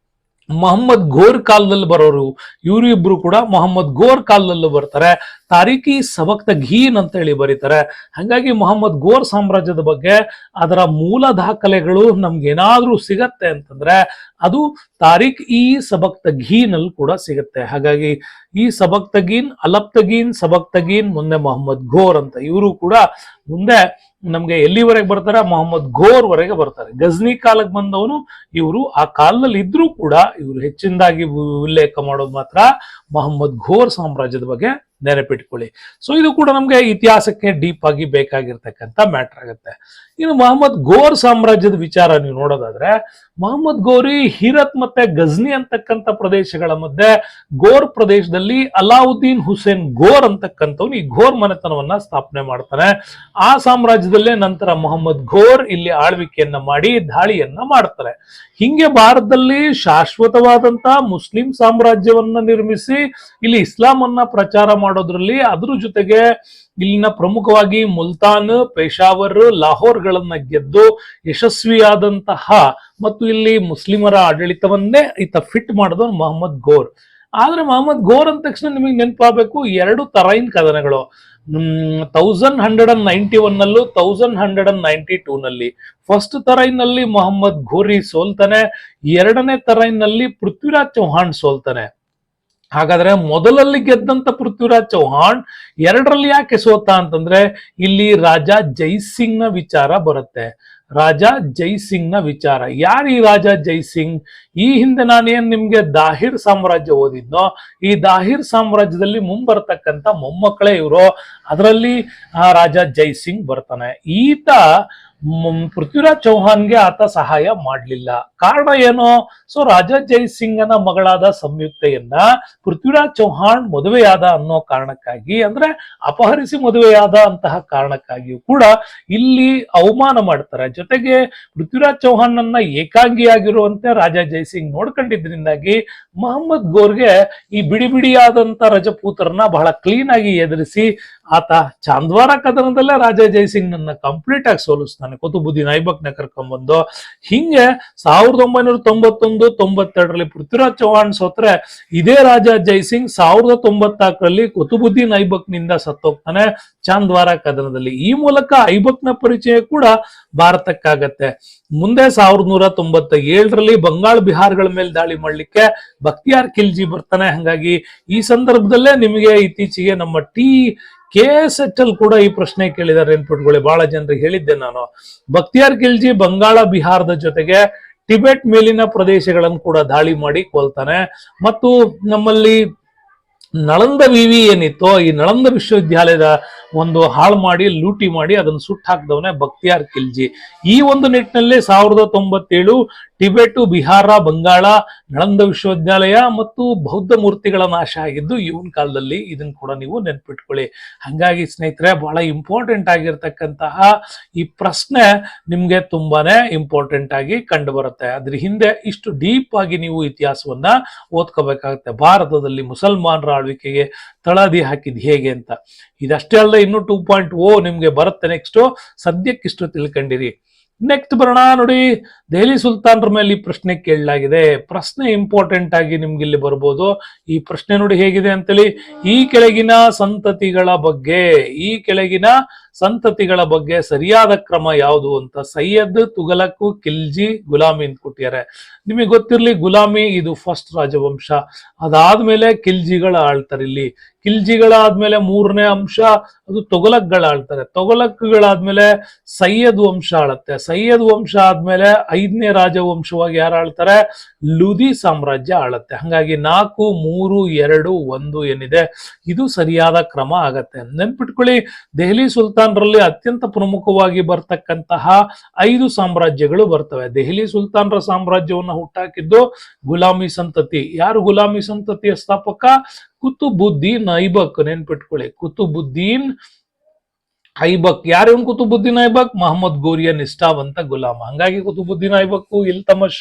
ಮೊಹಮ್ಮದ್ ಘೋರ್ ಕಾಲದಲ್ಲಿ ಬರೋರು ಇವರು ಇಬ್ರು ಕೂಡ ಮೊಹಮ್ಮದ್ ಘೋರ್ ಕಾಲದಲ್ಲೂ ಬರ್ತಾರೆ. ತಾರಿಕ್ ಇ ಸಬಕ್ತಗೀನ್ ಅಂತ ಹೇಳಿ ಬರೀತಾರೆ. ಹಂಗಾಗಿ ಮೊಹಮ್ಮದ್ ಘೋರ್ ಸಾಮ್ರಾಜ್ಯದ ಬಗ್ಗೆ ಅದರ ಮೂಲ ದಾಖಲೆಗಳು ನಮ್ಗೇನಾದ್ರೂ ಸಿಗತ್ತೆ ಅಂತಂದ್ರೆ ಅದು ತಾರಿಕ್ ಇ ಸಬಕ್ತಗೀನ್ ಅಲ್ಲಿ ಕೂಡ ಸಿಗುತ್ತೆ. ಹಾಗಾಗಿ ಈ ಸಬಕ್ತಗೀನ್, ಅಲಪ್ತಗೀನ್, ಸಬಕ್ತಗೀನ್, ಮುಂದೆ ಮೊಹಮ್ಮದ್ ಘೋರ್ ಅಂತ ಇವರು ಕೂಡ ಮುಂದೆ ನಮ್ಗೆ ಎಲ್ಲಿವರೆಗೆ ಬರ್ತಾರೆ, ಮೊಹಮ್ಮದ್ ಘೋರ್ ವರೆಗೆ ಬರ್ತಾರೆ. ಗಜ್ನಿ ಕಾಲಕ್ಕೆ ಬಂದವನು ಇವರು. ಆ ಕಾಲದಲ್ಲಿ ಇದ್ರೂ ಕೂಡ ಇವರು ಹೆಚ್ಚಿನದಾಗಿ ಉಲ್ಲೇಖ ಮಾಡೋದು ಮಾತ್ರ ಮೊಹಮ್ಮದ್ ಘೋರ್ ಸಾಮ್ರಾಜ್ಯದ ಬಗ್ಗೆ ನೆನಪಿಟ್ಕೊಳ್ಳಿ. ಸೊ ಇದು ಕೂಡ ನಮ್ಗೆ ಇತಿಹಾಸಕ್ಕೆ ಡೀಪ್ ಆಗಿ ಬೇಕಾಗಿರ್ತಕ್ಕಂಥ ಮ್ಯಾಟರ್ ಆಗುತ್ತೆ. ಇನ್ನು ಮೊಹಮ್ಮದ್ ಘೋರ್ ಸಾಮ್ರಾಜ್ಯದ ವಿಚಾರ ನೀವು ನೋಡೋದಾದ್ರೆ, ಮೊಹಮ್ಮದ್ ಘೋರಿ ಹಿರತ್ ಮತ್ತೆ ಗಜ್ನಿ ಅಂತಕ್ಕಂಥ ಪ್ರದೇಶಗಳ ಮಧ್ಯೆ ಗೋರ್ ಪ್ರದೇಶದಲ್ಲಿ ಅಲಾವುದ್ದೀನ್ ಹುಸೇನ್ ಘೋರ್ ಅಂತಕ್ಕಂಥವ್ನು ಈ ಘೋರ್ ಮನೆತನವನ್ನ ಸ್ಥಾಪನೆ ಮಾಡ್ತಾನೆ. ಆ ಸಾಮ್ರಾಜ್ಯದಲ್ಲೇ ನಂತರ ಮೊಹಮ್ಮದ್ ಘೋರ್ ಇಲ್ಲಿ ಆಳ್ವಿಕೆಯನ್ನ ಮಾಡಿ ದಾಳಿಯನ್ನ ಮಾಡ್ತಾರೆ. ಹಿಂಗೆ ಭಾರತದಲ್ಲಿ ಶಾಶ್ವತವಾದಂತಹ ಮುಸ್ಲಿಂ ಸಾಮ್ರಾಜ್ಯವನ್ನ ನಿರ್ಮಿಸಿ ಇಲ್ಲಿ ಇಸ್ಲಾಂ ಅನ್ನ ಪ್ರಚಾರ ಮಾಡೋದ್ರಲ್ಲಿ, ಅದ್ರ ಜೊತೆಗೆ ಇಲ್ಲಿನ ಪ್ರಮುಖವಾಗಿ ಮುಲ್ತಾನ್, ಪೇಶಾವರ್, ಲಾಹೋರ್ಗಳನ್ನ ಗೆದ್ದು ಯಶಸ್ವಿಯಾದಂತಹ ಮತ್ತು ಇಲ್ಲಿ ಮುಸ್ಲಿಮರ ಆಡಳಿತವನ್ನೇ ಈತ ಫಿಟ್ ಮಾಡಿದವನು ಮೊಹಮ್ಮದ್ ಗೋರ್. ಆದ್ರೆ ಮೊಹಮ್ಮದ್ ಗೋರ್ ಅಂದ ತಕ್ಷಣ ನಿಮಗೆ ನೆನಪಾಗಬೇಕು ಎರಡು ತರೈನ್ ಕದನಗಳು. 1191 ನಲ್ಲೂ 1192 ನಲ್ಲಿ. ಫಸ್ಟ್ ತರೈನ್ ನಲ್ಲಿ ಮೊಹಮ್ಮದ್ ಘೋರಿ ಸೋಲ್ತಾನೆ, ಎರಡನೇ ತರೈನ್ ನಲ್ಲಿ ಪೃಥ್ವಿರಾಜ್ ಚೌಹಾಣ್ ಸೋಲ್ತಾನೆ. ಹಾಗಾದ್ರೆ ಮೊದಲಲ್ಲಿ ಗೆದ್ದಂತ ಪೃಥ್ವಿರಾಜ್ ಚೌಹಾಣ್ ಎರಡರಲ್ಲಿ ಯಾಕೆ ಸೋತ ಅಂತಂದ್ರೆ ಇಲ್ಲಿ ರಾಜ ಜೈಸಿಂಗ್ ನ ವಿಚಾರ ಬರುತ್ತೆ. ರಾಜ ಜೈಸಿಂಗ್ ನ ವಿಚಾರ. ಯಾರು ಈ ರಾಜ ಜೈಸಿಂಗ್? ಈ ಹಿಂದೆ ನಾನೇನ್ ನಿಮ್ಗೆ ದಾಹಿರ್ ಸಾಮ್ರಾಜ್ಯ ಓದಿದ್ನೋ, ಈ ದಾಹಿರ್ ಸಾಮ್ರಾಜ್ಯದಲ್ಲಿ ಮುಂಬರ್ತಕ್ಕಂಥ ಮೊಮ್ಮಕ್ಕಳೇ ಇವರು. ಅದರಲ್ಲಿ ಆ ರಾಜ ಜೈಸಿಂಗ್ ಬರ್ತಾನೆ. ಈತ ಪೃಥ್ವಿರಾಜ್ ಚೌಹಾನ್ಗೆ ಆತ ಸಹಾಯ ಮಾಡ್ಲಿಲ್ಲ. ಕಾರಣ ಏನು? ಸೊ ರಾಜ ಜೈಸಿಂಗನ ಮಗಳಾದ ಸಂಯುಕ್ತೆಯನ್ನ ಪೃಥ್ವಿರಾಜ್ ಚೌಹಾಣ್ ಮದುವೆಯಾದ ಅನ್ನೋ ಕಾರಣಕ್ಕಾಗಿ, ಅಂದ್ರೆ ಅಪಹರಿಸಿ ಮದುವೆಯಾದ ಅಂತಹ ಕಾರಣಕ್ಕಾಗಿಯೂ ಕೂಡ ಇಲ್ಲಿ ಅವಮಾನ ಮಾಡ್ತಾರೆ. ಜೊತೆಗೆ ಪೃಥ್ವಿರಾಜ್ ಚೌಹಾಣ್ ಅನ್ನ ಏಕಾಂಗಿಯಾಗಿರುವಂತೆ ರಾಜ ಜೈಸಿಂಗ್ ನೋಡ್ಕೊಂಡಿದ್ರಿಂದಾಗಿ ಮೊಹಮ್ಮದ್ ಗೋರ್ಗೆ ಈ ಬಿಡಿ ಬಿಡಿಯಾದಂತ ರಜಪೂತರನ್ನ ಬಹಳ ಕ್ಲೀನ್ ಆಗಿ ಎದುರಿಸಿ ಆತ ಚಾಂದ್ವಾರ ಕದನದಲ್ಲೇ ರಾಜ ಜೈಸಿಂಗ್ ನನ್ನ ಕಂಪ್ಲೀಟ್ ಆಗಿ ಸೋಲಿಸ್ತಾನೆ. ಕುತುಬುದ್ದೀನ್ ಐಬಕ್ನ ಕರ್ಕೊಂಡ್ಬಂದು. ಹಿಂಗೆ 1991-92ರಲ್ಲಿ ಪೃಥ್ವಿರಾಜ್ ಚೌಹಾಣ್ ಸೋತ್ರೆ, ಇದೇ ರಾಜ ಜೈಸಿಂಗ್ 1094ರಲ್ಲಿ ಕುತುಬುದ್ದೀನ್ ಐಬಕ್ ನಿಂದ ಸತ್ತೋಗ್ತಾನೆ ಚಾಂದ್ವಾರ ಕದನದಲ್ಲಿ. ಈ ಮೂಲಕ ಐಬಕ್ನ ಪರಿಚಯ ಕೂಡ ಭಾರತಕ್ಕಾಗತ್ತೆ. ಮುಂದೆ 1197ರಲ್ಲಿ ಬಂಗಾಳ ಬಿಹಾರ್ಗಳ ಮೇಲೆ ದಾಳಿ ಮಾಡ್ಲಿಕ್ಕೆ ಬಕ್ತಿಯಾರ್ ಖಿಲ್ಜಿ ಬರ್ತಾನೆ. ಹಂಗಾಗಿ ಈ ಸಂದರ್ಭದಲ್ಲೇ ನಿಮಗೆ ಇತ್ತೀಚೆಗೆ ನಮ್ಮ KSH ಅಲ್ಲಿ ಕೂಡ ಈ ಪ್ರಶ್ನೆ ಕೇಳಿದ್ದಾರೆ, ನೆನ್ಪಿಟ್ಕೊಳ್ಳಿ. ಬಹಳ ಜನರಿಗೆ ಹೇಳಿದ್ದೆ ನಾನು. ಬಕ್ತಿಯಾರ್ ಖಿಲ್ಜಿ ಬಂಗಾಳ ಬಿಹಾರದ ಜೊತೆಗೆ ಟಿಬೆಟ್ ಮೇಲಿನ ಪ್ರದೇಶಗಳನ್ನು ಕೂಡ ದಾಳಿ ಮಾಡಿ ಕೊಲ್ತಾನೆ. ಮತ್ತು ನಮ್ಮಲ್ಲಿ ನಳಂದ ವಿವಿ ಏನಿತ್ತೋ, ಈ ನಳಂದ ವಿಶ್ವವಿದ್ಯಾಲಯದ ಒಂದು ಹಾಳು ಮಾಡಿ ಲೂಟಿ ಮಾಡಿ ಅದನ್ನು ಸುಟ್ಟು ಹಾಕಿದವನೇ ಬಕ್ತಿಯಾರ್ ಖಿಲ್ಜಿ. ಈ ಒಂದು ನಿಟ್ಟಿನಲ್ಲಿ 1097 ಟಿಬೆಟ್, ಬಿಹಾರ, ಬಂಗಾಳ, ನಳಂದ ವಿಶ್ವವಿದ್ಯಾಲಯ ಮತ್ತು ಬೌದ್ಧ ಮೂರ್ತಿಗಳ ನಾಶ ಆಗಿದ್ದು ಇವನ್ ಕಾಲದಲ್ಲಿ. ಇದನ್ನ ಕೂಡ ನೀವು ನೆನ್ಪಿಟ್ಕೊಳ್ಳಿ. ಹಂಗಾಗಿ ಸ್ನೇಹಿತರೆ, ಬಹಳ ಇಂಪಾರ್ಟೆಂಟ್ ಆಗಿರ್ತಕ್ಕಂತಹ ಈ ಪ್ರಶ್ನೆ ನಿಮ್ಗೆ ತುಂಬಾನೇ ಇಂಪಾರ್ಟೆಂಟ್ ಆಗಿ ಕಂಡು ಬರುತ್ತೆ. ಅದ್ರ ಹಿಂದೆ ಇಷ್ಟು ಡೀಪ್ ಆಗಿ ನೀವು ಇತಿಹಾಸವನ್ನ ಓದ್ಕೋಬೇಕಾಗುತ್ತೆ. ಭಾರತದಲ್ಲಿ ಮುಸಲ್ಮಾನರ ಆಳ್ವಿಕೆಗೆ ತಳದಿ ಹಾಕಿದ್ ಹೇಗೆ ಅಂತ. ಇದಷ್ಟೇ ಅಲ್ಲದೆ ಇನ್ನು 2.0 ನಿಮ್ಗೆ ಬರುತ್ತೆ ನೆಕ್ಸ್ಟ್. ಸದ್ಯಕ್ಕಿಷ್ಟು ತಿಳ್ಕೊಂಡಿರಿ. ನೆಕ್ಸ್ಟ್ ಬರೋಣ ನೋಡಿ. ದೆಹಲಿ ಸುಲ್ತಾನರ ಮೇಲೆ ಈ ಪ್ರಶ್ನೆ ಕೇಳಲಾಗಿದೆ. ಪ್ರಶ್ನೆ ಇಂಪಾರ್ಟೆಂಟ್ ಆಗಿ ನಿಮ್ಗೆ ಇಲ್ಲಿ ಬರ್ಬೋದು. ಈ ಪ್ರಶ್ನೆ ನೋಡಿ ಹೇಗಿದೆ ಅಂತೇಳಿ. ಈ ಕೆಳಗಿನ ಸಂತತಿಗಳ ಬಗ್ಗೆ ಸರಿಯಾದ ಕ್ರಮ ಯಾವುದು ಅಂತ ಸೈಯದ್, ತುಘಲಕ್, ಖಿಲ್ಜಿ, ಗುಲಾಮಿ ಅಂತ ಕೊಟ್ಟಿದ್ದಾರೆ. ನಿಮಗೆ ಗೊತ್ತಿರ್ಲಿ, ಗುಲಾಮಿ ಇದು ಫಸ್ಟ್ ರಾಜವಂಶ. ಅದಾದ್ಮೇಲೆ ಖಿಲ್ಜಿಗಳ ಆಳ್ತಾರೆ. ಇಲ್ಲಿ ಖಿಲ್ಜಿಗಳಾದ್ಮೇಲೆ ಮೂರನೇ ಅಂಶ ಅದು ತೊಗಲಕ್ಗಳ ಆಳ್ತಾರೆ. ತೊಗಲಕ್ಗಳಾದ್ಮೇಲೆ ಸೈಯದ್ ವಂಶ ಆಳುತ್ತೆ. ಸೈಯದ್ ವಂಶ ಆದ್ಮೇಲೆ 5ನೇ ರಾಜವಂಶವಾಗಿ ಯಾರು ಆಳ್ತಾರೆ? ಲುದಿ ಸಾಮ್ರಾಜ್ಯ ಆಳುತ್ತೆ. ಹಂಗಾಗಿ 4, 3, 2, 1 ಏನಿದೆ ಇದು ಸರಿಯಾದ ಕ್ರಮ ಆಗತ್ತೆ. ನೆನ್ಪಿಟ್ಕೊಳ್ಳಿ, ದೆಹಲಿ ಸುಲ್ತಾನರಲ್ಲಿ ಅತ್ಯಂತ ಪ್ರಮುಖವಾಗಿ ಬರ್ತಕ್ಕಂತಹ 5 ಸಾಮ್ರಾಜ್ಯಗಳು ಬರ್ತವೆ. ದೆಹಲಿ ಸುಲ್ತಾನರ ಸಾಮ್ರಾಜ್ಯವನ್ನು ಹುಟ್ಟಾಕಿದ್ದು ಗುಲಾಮಿ ಸಂತತಿ. ಯಾರು ಗುಲಾಮಿ ಸಂತತಿಯ ಸ್ಥಾಪಕ? ಕುತುಬುದ್ದೀನ್ ಐಬಕ್. ನೆನ್ಪಿಟ್ಕೊಳ್ಳಿ, ಕುತುಬುದ್ದೀನ್ ಐಬಕ್. ಯಾರು ಕುತುಬುದ್ದೀನ್ ಐಬಕ್? ಮೊಹಮ್ಮದ್ ಗೋರಿಯ ನಿಷ್ಠಾವಂತ ಗುಲಾಮ. ಹಂಗಾಗಿ ಕುತುಬುದ್ದೀನ್ ಐಬಕ್, ಇಲ್ತಮಶ್,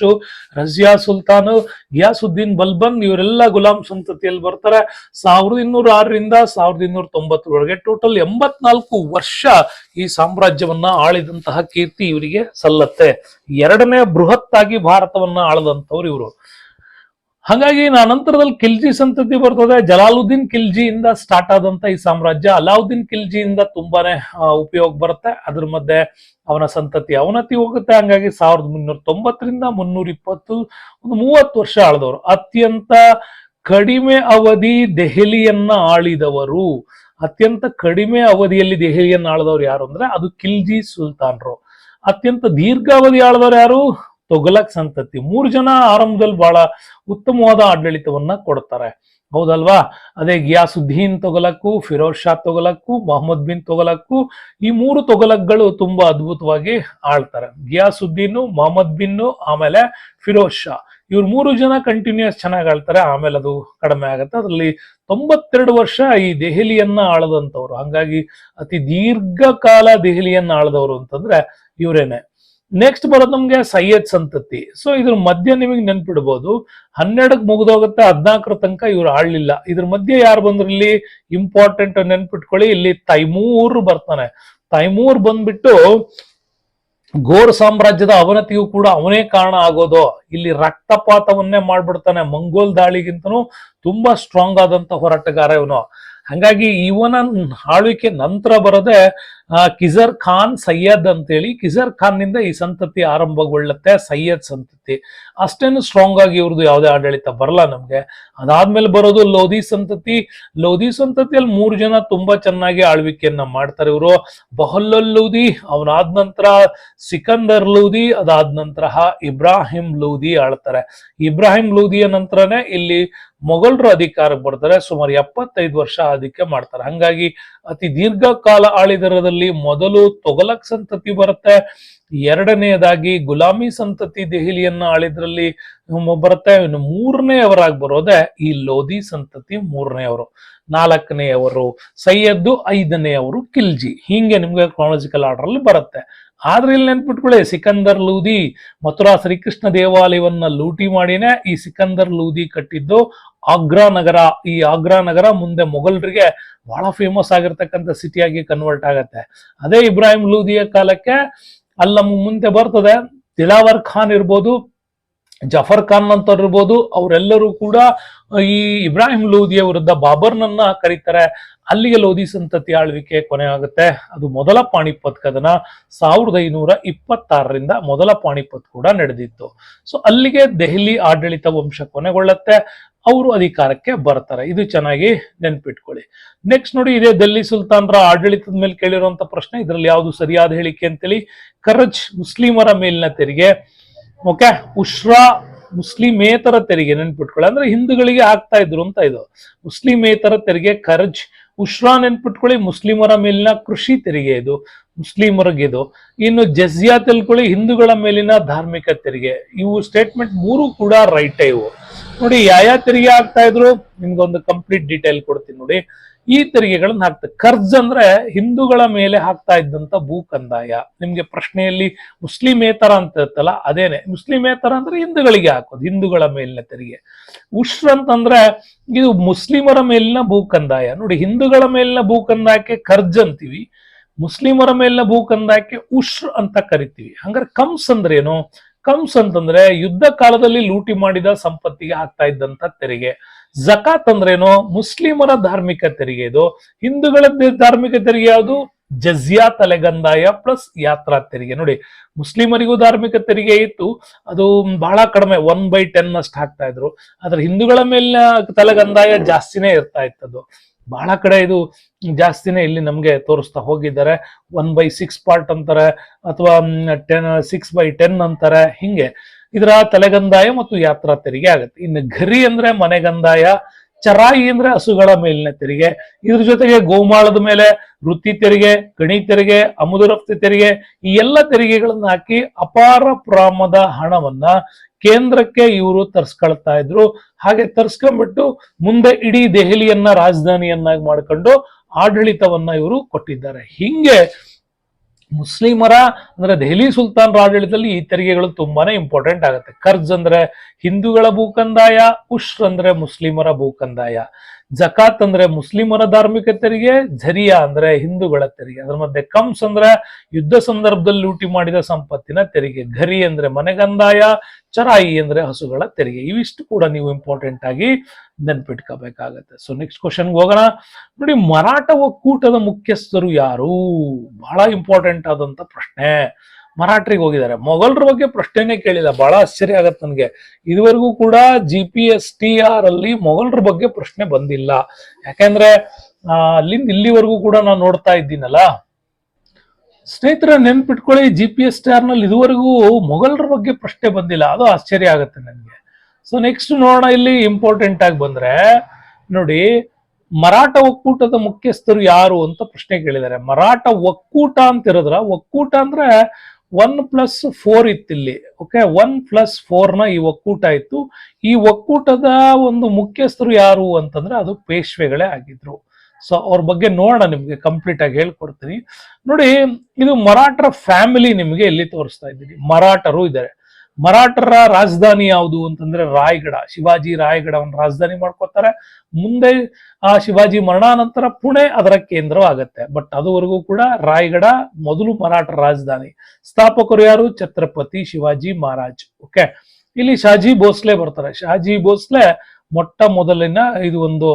ರಜಿಯಾ ಸುಲ್ತಾನ್, ಗಿಯಾಸುದ್ದೀನ್ ಬಲ್ಬನ್ ಇವರೆಲ್ಲ ಗುಲಾಮ್ ಸಂತತಿಯಲ್ಲಿ ಬರ್ತಾರೆ. 1206ರಿಂದ 1290ರವರೆಗೆ ಟೋಟಲ್ 84 ವರ್ಷ ಈ ಸಾಮ್ರಾಜ್ಯವನ್ನ ಆಳಿದಂತಹ ಕೀರ್ತಿ ಇವರಿಗೆ ಸಲ್ಲತ್ತೆ. ಎರಡನೇ ಬೃಹತ್ ಆಗಿ ಭಾರತವನ್ನ ಆಳದಂತವ್ರು ಇವರು. ಹಾಗಾಗಿ ನಂತರದಲ್ಲಿ ಖಿಲ್ಜಿ ಸಂತತಿ ಬರ್ತದೆ. ಜಲಾಲುದ್ದೀನ್ ಖಿಲ್ಜಿಯಿಂದ ಸ್ಟಾರ್ಟ್ ಆದಂತ ಈ ಸಾಮ್ರಾಜ್ಯ ಅಲಾವುದ್ದೀನ್ ಖಿಲ್ಜಿಯಿಂದ ತುಂಬಾನೇ ಉಪಯೋಗ ಬರುತ್ತೆ. ಅದ್ರ ಮಧ್ಯೆ ಅವನ ಸಂತತಿ ಅವನತಿ ಹೋಗುತ್ತೆ. ಹಂಗಾಗಿ 1390ರಿಂದ 320 ಒಂದು 30 ವರ್ಷ ಆಳಿದವರು. ಅತ್ಯಂತ ಕಡಿಮೆ ಅವಧಿ ದೆಹಲಿಯನ್ನ ಆಳಿದವರು. ಅತ್ಯಂತ ಕಡಿಮೆ ಅವಧಿಯಲ್ಲಿ ದೆಹಲಿಯನ್ನ ಆಳಿದವರು ಯಾರು ಅಂದ್ರೆ ಅದು ಖಿಲ್ಜಿ ಸುಲ್ತಾನ್ರು. ಅತ್ಯಂತ ದೀರ್ಘಾವಧಿ ಆಳಿದವರು ಯಾರು? ತೊಗಲಕ್ ಸಂತತಿ. 3 ಜನ ಆರಂಭದಲ್ಲಿ ಬಹಳ ಉತ್ತಮವಾದ ಆಡಳಿತವನ್ನ ಕೊಡ್ತಾರೆ, ಹೌದಲ್ವಾ? ಅದೇ ಗಿಯಾಸುದ್ದೀನ್ ತೊಗಲಕ್ಕು, ಫಿರೋಜ್ ಶಾ ತೊಗಲಕ್ಕು, ಮೊಹಮ್ಮದ್ ಬಿನ್ ತೊಗಲಕ್ಕು. ಈ 3 ತೊಗಲಕ್ಗಳು ತುಂಬಾ ಅದ್ಭುತವಾಗಿ ಆಳ್ತಾರೆ. ಗಿಯಾಸುದ್ದೀನ್, ಮೊಹಮ್ಮದ್ ಬಿನ್, ಆಮೇಲೆ ಫಿರೋಜ್ ಶಾ. ಇವ್ರು 3 ಜನ ಕಂಟಿನ್ಯೂಸ್ ಚೆನ್ನಾಗಿ ಆಳ್ತಾರೆ. ಆಮೇಲೆ ಅದು ಕಡಿಮೆ ಆಗುತ್ತೆ. ಅದರಲ್ಲಿ 92 ವರ್ಷ ಈ ದೆಹಲಿಯನ್ನ ಆಳದಂತವ್ರು. ಹಂಗಾಗಿ ಅತಿ ದೀರ್ಘಕಾಲ ದೆಹಲಿಯನ್ನ ಆಳದವರು ಅಂತಂದ್ರೆ ಇವರೇನೆ. ನೆಕ್ಸ್ಟ್ ಬರೋದು ನಮ್ಗೆ ಸೈಯದ್ ಸಂತತಿ. ಸೊ ಇದ್ರ ಮಧ್ಯ ನಿಮಗೆ ನೆನ್ಪಿಡ್ಬೋದು, 12ಕ್ಕೆ ಮುಗಿದೋಗುತ್ತೆ, 14 ತನಕ ಇವ್ರು ಆಳ್ಲಿಲ್ಲ. ಇದ್ರ ಮಧ್ಯೆ ಯಾರು ಬಂದ್ರು ಇಲ್ಲಿ ಇಂಪಾರ್ಟೆಂಟ್ ನೆನ್ಪಿಟ್ಕೊಳ್ಳಿ, ಇಲ್ಲಿ ತೈಮೂರ್ ಬರ್ತಾನೆ. ತೈಮೂರ್ ಬಂದ್ಬಿಟ್ಟು ಗೋರ್ ಸಾಮ್ರಾಜ್ಯದ ಅವನತಿಯು ಕೂಡ ಅವನೇ ಕಾರಣ ಆಗೋದು. ಇಲ್ಲಿ ರಕ್ತಪಾತವನ್ನೇ ಮಾಡ್ಬಿಡ್ತಾನೆ. ಮಂಗೋಲ್ ದಾಳಿಗಿಂತನೂ ತುಂಬಾ ಸ್ಟ್ರಾಂಗ್ ಆದಂತ ಹೋರಾಟಗಾರ ಇವನು. ಹಂಗಾಗಿ ಇವನ ಆಳ್ವಿಕೆ ನಂತರ ಬರೋದೆ ಕಿಜರ್ ಖಾನ್ ಸೈಯದ್ ಅಂತೇಳಿ. ಕಿಜರ್ ಖಾನ್ ನಿಂದ ಈ ಸಂತತಿ ಆರಂಭಗೊಳ್ಳುತ್ತೆ, ಸೈಯದ್ ಸಂತತಿ. ಅಷ್ಟೇನು ಸ್ಟ್ರಾಂಗ್ ಆಗಿ ಇವ್ರದ್ದು ಯಾವುದೇ ಆಡಳಿತ ಬರಲ್ಲ ನಮ್ಗೆ. ಅದಾದ್ಮೇಲೆ ಬರೋದು ಲೋಧಿ ಸಂತತಿ. ಲೋಧಿ ಸಂತತಿಯಲ್ಲಿ 3 ಜನ ತುಂಬಾ ಚೆನ್ನಾಗಿ ಆಳ್ವಿಕೆಯನ್ನ ಮಾಡ್ತಾರೆ ಇವರು. ಬಹಲ್ಲಲ್ ಲೋಧಿ, ಅವನಾದ ನಂತರ ಸಿಕಂದರ್ ಲೋಧಿ, ಅದಾದ ನಂತರ ಇಬ್ರಾಹಿಂ ಲೋಧಿ ಆಳ್ತಾರೆ. ಇಬ್ರಾಹಿಂ ಲೋಧಿಯ ನಂತರನೇ ಇಲ್ಲಿ ಮೊಘಲರು ಅಧಿಕಾರಕ್ಕೆ ಬರ್ತಾರೆ. ಸುಮಾರು 75 ವರ್ಷ ಆಳ್ವಿಕೆ ಮಾಡ್ತಾರೆ. ಹಂಗಾಗಿ ಅತಿ ದೀರ್ಘಕಾಲ ಆಳಿದರದಲ್ಲಿ ಮೊದಲು ತೊಗಲಕ್ ಸಂತತಿ ಬರುತ್ತೆ, ಎರಡನೆಯದಾಗಿ ಗುಲಾಮಿ ಸಂತತಿ ದೆಹಲಿಯನ್ನ ಆಳಿದ್ರಲ್ಲಿ ಬರುತ್ತೆ. ಇನ್ನು 3ನೇಯವರಾಗಿ ಬರೋದೆ ಈ ಲೋಧಿ ಸಂತತಿ 3ನೇಯವರು. 4ನೇಯವರು ಸೈಯದ್ದು, 5ನೇಯವರು ಖಿಲ್ಜಿ. ಹೀಗೆ ನಿಮ್ಗೆ ಕ್ರಾನಲಾಜಿಕಲ್ ಆರ್ಡರ್ ಅಲ್ಲಿ ಬರುತ್ತೆ. ಆದ್ರೆ ಇಲ್ಲಿ ನೆನ್ಪಿಟ್ಕೊಳ್ಳಿ, ಸಿಕಂದರ್ ಲೂದಿ ಮಥುರಾ ಶ್ರೀಕೃಷ್ಣ ದೇವಾಲಯವನ್ನ ಲೂಟಿ ಮಾಡಿನೇ ಈ ಸಿಕಂದರ್ ಲೂದಿ ಕಟ್ಟಿದ್ದು ಆಗ್ರಾ ನಗರ. ಈ ಆಗ್ರಾ ನಗರ ಮುಂದೆ ಮೊಘಲರಿಗೆ ಬಹಳ ಫೇಮಸ್ ಆಗಿರ್ತಕ್ಕಂಥ ಸಿಟಿಯಾಗಿ ಕನ್ವರ್ಟ್ ಆಗತ್ತೆ. ಅದೇ ಇಬ್ರಾಹಿಂ ಲೂದಿಯ ಕಾಲಕ್ಕೆ ಅಲ್ಲ ಮುಂದೆ ಬರ್ತದೆ. ದಿಲಾವರ್ ಖಾನ್ ಇರ್ಬೋದು, ಜಫರ್ ಖಾನ್ ಅಂತವ್ರು ಇರ್ಬೋದು, ಅವರೆಲ್ಲರೂ ಕೂಡ ಈ ಇಬ್ರಾಹಿಂ ಲೋಧಿಯ ವಿರುದ್ಧ ಬಾಬರ್ನನ್ನ ಕರೀತಾರೆ. ಅಲ್ಲಿಗೆ ಲೋಧಿ ಸಂತತಿ ಆಳ್ವಿಕೆ ಕೊನೆ ಆಗುತ್ತೆ. ಅದು ಮೊದಲ ಪಾಣಿಪತ್ ಕದನ 1526ರಿಂದ ಮೊದಲ ಪಾಣಿಪತ್ ಕೂಡ ನಡೆದಿತ್ತು. ಸೊ ಅಲ್ಲಿಗೆ ದೆಹಲಿ ಆಡಳಿತ ವಂಶ ಕೊನೆಗೊಳ್ಳುತ್ತೆ, ಅವರು ಅಧಿಕಾರಕ್ಕೆ ಬರ್ತಾರೆ. ಇದು ಚೆನ್ನಾಗಿ ನೆನ್ಪಿಟ್ಕೊಳ್ಳಿ. ನೆಕ್ಸ್ಟ್ ನೋಡಿ, ಇದೇ ದಿಲ್ಲಿ ಸುಲ್ತಾನರ ಆಡಳಿತದ ಮೇಲೆ ಕೇಳಿರುವಂತ ಪ್ರಶ್ನೆ. ಇದರಲ್ಲಿ ಯಾವುದು ಸರಿಯಾದ ಹೇಳಿಕೆ ಅಂತೇಳಿ. ಕರಜ್ ಮುಸ್ಲಿಮರ ಮೇಲಿನ ತೆರಿಗೆ. ಓಕೆ, ಉಶ್ರಾ ಮುಸ್ಲಿಮೇತರ ತೆರಿಗೆ. ನೆನ್ಪಿಟ್ಕೊಳ್ಳಿ, ಅಂದ್ರೆ ಹಿಂದೂಗಳಿಗೆ ಆಗ್ತಾ ಇದ್ರು ಅಂತ ಇದು. ಮುಸ್ಲಿಮೇತರ ತೆರಿಗೆ ಕರಜ್. ಉಶ್ರಾ ನೆನ್ಪಿಟ್ಕೊಳ್ಳಿ, ಮುಸ್ಲಿಮರ ಮೇಲಿನ ಕೃಷಿ ತೆರಿಗೆ ಇದು, ಮುಸ್ಲಿಮರಿಗೆ ಇದು. ಇನ್ನು ಜಜಿಯಾ ತಿಳ್ಕೊಳ್ಳಿ, ಹಿಂದೂಗಳ ಮೇಲಿನ ಧಾರ್ಮಿಕ ತೆರಿಗೆ. ಇವು ಸ್ಟೇಟ್ಮೆಂಟ್ 3 ಕೂಡ ರೈಟ್. ಇವು ನೋಡಿ ಯಾವ ತೆರಿಗೆ ಆಗ್ತಾ ಇದ್ರು, ನಿಮ್ಗೊಂದು ಕಂಪ್ಲೀಟ್ ಡೀಟೇಲ್ ಕೊಡ್ತೀನಿ ನೋಡಿ. ಈ ತೆರಿಗೆಗಳನ್ನ ಹಾಕ್ತಾರೆ. ಕರ್ಜ್ ಅಂದ್ರೆ ಹಿಂದೂಗಳ ಮೇಲೆ ಹಾಕ್ತಾ ಇದ್ದಂತ ಭೂ ಕಂದಾಯ. ನಿಮ್ಗೆ ಪ್ರಶ್ನೆಯಲ್ಲಿ ಮುಸ್ಲಿಮೇತರ ಅಂತ ಇರ್ತಲ್ಲ, ಅದೇನೆ ಮುಸ್ಲಿಮೇತರ ಅಂದ್ರೆ ಹಿಂದೂಗಳಿಗೆ ಹಾಕೋದು, ಹಿಂದೂಗಳ ಮೇಲಿನ ತೆರಿಗೆ. ಉಶ್ರ ಅಂತಂದ್ರೆ ಇದು ಮುಸ್ಲಿಮರ ಮೇಲಿನ ಭೂ ಕಂದಾಯ. ನೋಡಿ, ಹಿಂದೂಗಳ ಮೇಲಿನ ಭೂ ಕಂದಾಯಕ್ಕೆ ಕರ್ಜ್ ಅಂತೀವಿ, ಮುಸ್ಲಿಮರ ಮೇಲಿನ ಭೂ ಕಂದಾಯಕ್ಕೆ ಉಶ್ರ ಅಂತ ಕರಿತೀವಿ. ಹಂಗಾರೆ ಕಮ್ಸ್ ಅಂದ್ರೆ ಏನು? ಕಮ್ಸ್ ಅಂತಂದ್ರೆ ಯುದ್ಧ ಕಾಲದಲ್ಲಿ ಲೂಟಿ ಮಾಡಿದ ಸಂಪತ್ತಿಗೆ ಹಾಕ್ತಾ ಇದ್ದಂತ ತೆರಿಗೆ. ಜಕಾತ್ ಅಂದ್ರೇನು? ಮುಸ್ಲಿಮರ ಧಾರ್ಮಿಕ ತೆರಿಗೆ ಇದು. ಹಿಂದೂಗಳ ಧಾರ್ಮಿಕ ತೆರಿಗೆ ಯಾವುದು? ಜಜಿಯಾ ತಲೆಗಂದಾಯ ಪ್ಲಸ್ ಯಾತ್ರಾ ತೆರಿಗೆ. ನೋಡಿ, ಮುಸ್ಲಿಮರಿಗೂ ಧಾರ್ಮಿಕ ತೆರಿಗೆ ಇತ್ತು, ಅದು ಬಹಳ ಕಡಿಮೆ, 1/10 ಅಷ್ಟು ಹಾಕ್ತಾ ಇದ್ರು. ಆದ್ರೆ ಹಿಂದೂಗಳ ಮೇಲಿನ ತಲೆಗಂದಾಯ ಜಾಸ್ತಿನೇ ಇರ್ತಾ ಇತ್ತದು. ಬಹಳ ಕಡೆ ಇದು ಜಾಸ್ತಿನೇ ಇಲ್ಲಿ ನಮ್ಗೆ ತೋರಿಸ್ತಾ ಹೋಗಿದ್ದಾರೆ. 1/6 ಪಾರ್ಟ್ ಅಂತಾರೆ, ಅಥವಾ 6/10 ಅಂತಾರೆ. ಹಿಂಗೆ ಇದರ ತಲೆಗಂದಾಯ ಮತ್ತು ಯಾತ್ರಾ ತೆರಿಗೆ ಆಗುತ್ತೆ. ಇನ್ನು ಘರಿ ಅಂದ್ರೆ ಮನೆಗಂದಾಯ, ಚರಾಯಿ ಅಂದ್ರೆ ಹಸುಗಳ ಮೇಲಿನ ತೆರಿಗೆ. ಇದ್ರ ಜೊತೆಗೆ ಗೋಮಾಳದ ಮೇಲೆ ವೃತ್ತಿ ತೆರಿಗೆ, ಗಣಿ ತೆರಿಗೆ, ಆಮದು ರಫ್ತು ತೆರಿಗೆ, ಈ ಎಲ್ಲ ತೆರಿಗೆಗಳನ್ನ ಹಾಕಿ ಅಪಾರ ಪ್ರಮಾಣದ ಹಣವನ್ನ ಕೇಂದ್ರಕ್ಕೆ ಇವರು ತರ್ಸ್ಕೊಳ್ತಾ ಇದ್ರು. ಹಾಗೆ ತರ್ಸ್ಕೊಂಡ್ಬಿಟ್ಟು ಮುಂದೆ ಇಡೀ ದೆಹಲಿಯನ್ನ ರಾಜಧಾನಿಯನ್ನಾಗಿ ಮಾಡ್ಕೊಂಡು ಆಡಳಿತವನ್ನ ಇವರು ಕೊಟ್ಟಿದ್ದಾರೆ. ಹಿಂಗೆ ಮುಸ್ಲಿಮರ ಅಂದ್ರೆ ದೆಹಲಿ ಸುಲ್ತಾನರ ಆಡಳಿತದಲ್ಲಿ ಈ ತೆರಿಗೆಗಳು ತುಂಬಾನೇ ಇಂಪಾರ್ಟೆಂಟ್ ಆಗುತ್ತೆ. ಕರ್ಜ್ ಅಂದ್ರೆ ಹಿಂದೂಗಳ ಭೂಕಂದಾಯ, ಉಶ್ರ್ ಅಂದ್ರೆ ಮುಸ್ಲಿಮರ ಭೂಕಂದಾಯ, ಜಕಾತ್ ಅಂದ್ರೆ ಮುಸ್ಲಿಮರ ಧಾರ್ಮಿಕ ತೆರಿಗೆ, ಝರಿಯಾ ಅಂದ್ರೆ ಹಿಂದೂಗಳ ತೆರಿಗೆ. ಅದ್ರ ಮಧ್ಯೆ ಕಮ್ಸ್ ಅಂದ್ರೆ ಯುದ್ಧ ಸಂದರ್ಭದಲ್ಲಿ ಲೂಟಿ ಮಾಡಿದ ಸಂಪತ್ತಿನ ತೆರಿಗೆ, ಘರಿ ಅಂದ್ರೆ ಮನೆಗಂದಾಯ, ಚರಾಯಿ ಅಂದ್ರೆ ಹಸುಗಳ ತೆರಿಗೆ. ಇವಿಷ್ಟು ಕೂಡ ನೀವು ಇಂಪಾರ್ಟೆಂಟ್ ಆಗಿ ನೆನ್ಪಿಟ್ಕೋಬೇಕಾಗತ್ತೆ. ಸೊ ನೆಕ್ಸ್ಟ್ ಕ್ವಶನ್ಗೆ ಹೋಗೋಣ. ನೋಡಿ, ಮರಾಠ ಒಕ್ಕೂಟದ ಮುಖ್ಯಸ್ಥರು ಯಾರು? ಬಹಳ ಇಂಪಾರ್ಟೆಂಟ್ ಆದಂತ ಪ್ರಶ್ನೆ. ಮರಾಠರಿಗೆ ಹೋಗಿದ್ದಾರೆ. ಮೊಘಲರ ಬಗ್ಗೆ ಪ್ರಶ್ನೆನೇ ಕೇಳಿಲ್ಲ. ಬಹಳ ಆಶ್ಚರ್ಯ ಆಗತ್ತೆ ನನಗೆ. ಇದುವರೆಗೂ ಕೂಡ GPSTR ಅಲ್ಲಿ ಮೊಘಲರ ಬಗ್ಗೆ ಪ್ರಶ್ನೆ ಬಂದಿಲ್ಲ. ಯಾಕೆಂದ್ರೆ ಅಲ್ಲಿಂದ ಇಲ್ಲಿವರೆಗೂ ಕೂಡ ನಾನು ನೋಡ್ತಾ ಇದ್ದೀನಲ್ಲ. ಸ್ನೇಹಿತರ ನೆನ್ಪಿಟ್ಕೊಳ್ಳಿ, GPSTR ನಲ್ಲಿ ಇದುವರೆಗೂ ಮೊಘಲರ ಬಗ್ಗೆ ಪ್ರಶ್ನೆ ಬಂದಿಲ್ಲ. ಅದು ಆಶ್ಚರ್ಯ ಆಗುತ್ತೆ ನನಗೆ. ಸೊ ನೆಕ್ಸ್ಟ್ ನೋಡೋಣ. ಇಲ್ಲಿ ಇಂಪಾರ್ಟೆಂಟ್ ಆಗಿ ಬಂದ್ರೆ ನೋಡಿ, ಮರಾಠ ಒಕ್ಕೂಟದ ಮುಖ್ಯಸ್ಥರು ಯಾರು ಅಂತ ಪ್ರಶ್ನೆ ಕೇಳಿದ್ದಾರೆ. ಮರಾಠ ಒಕ್ಕೂಟ ಅಂತ ಇರೋದ್ರ, ಒಕ್ಕೂಟ ಅಂದ್ರೆ 1+4 ಇತ್ತಿಲ್ಲಿ. ಓಕೆ, 1+4 ಈ ಒಕ್ಕೂಟ ಇತ್ತು. ಈ ಒಕ್ಕೂಟದ ಒಂದು ಮುಖ್ಯಸ್ಥರು ಯಾರು ಅಂತಂದ್ರೆ ಅದು ಪೇಶ್ವೆಗಳೇ ಆಗಿದ್ರು. ಸೊ ಅವ್ರ ಬಗ್ಗೆ ನೋಡೋಣ, ನಿಮ್ಗೆ ಕಂಪ್ಲೀಟ್ ಆಗಿ ಹೇಳ್ಕೊಡ್ತೀನಿ ನೋಡಿ. ಇದು ಮರಾಠರ ಫ್ಯಾಮಿಲಿ ನಿಮ್ಗೆ ಇಲ್ಲಿ ತೋರಿಸ್ತಾ ಇದ್ದೀನಿ. ಮರಾಠರು ಇದ್ದಾರೆ. ಮರಾಠರ ರಾಜಧಾನಿ ಯಾವುದು ಅಂತಂದ್ರೆ ರಾಯಗಢ. ಶಿವಾಜಿ ರಾಯಗಢವನ್ನು ರಾಜಧಾನಿ ಮಾಡ್ಕೋತಾರೆ. ಮುಂದೆ ಆ ಶಿವಾಜಿ ಮರಣಾನಂತರ ಪುಣೆ ಅದರ ಕೇಂದ್ರವಾಗತ್ತೆ. ಬಟ್ ಅದುವರೆಗೂ ಕೂಡ ರಾಯಗಢ ಮೊದಲು ಮರಾಠರ ರಾಜಧಾನಿ. ಸ್ಥಾಪಕರು ಯಾರು? ಛತ್ರಪತಿ ಶಿವಾಜಿ ಮಹಾರಾಜ್. ಓಕೆ, ಇಲ್ಲಿ ಶಾಜಿ ಭೋಸ್ಲೆ ಬರ್ತಾರೆ. ಶಾಜಿ ಭೋಸ್ಲೆ ಮೊಟ್ಟ ಮೊದಲಿನ ಇದು ಒಂದು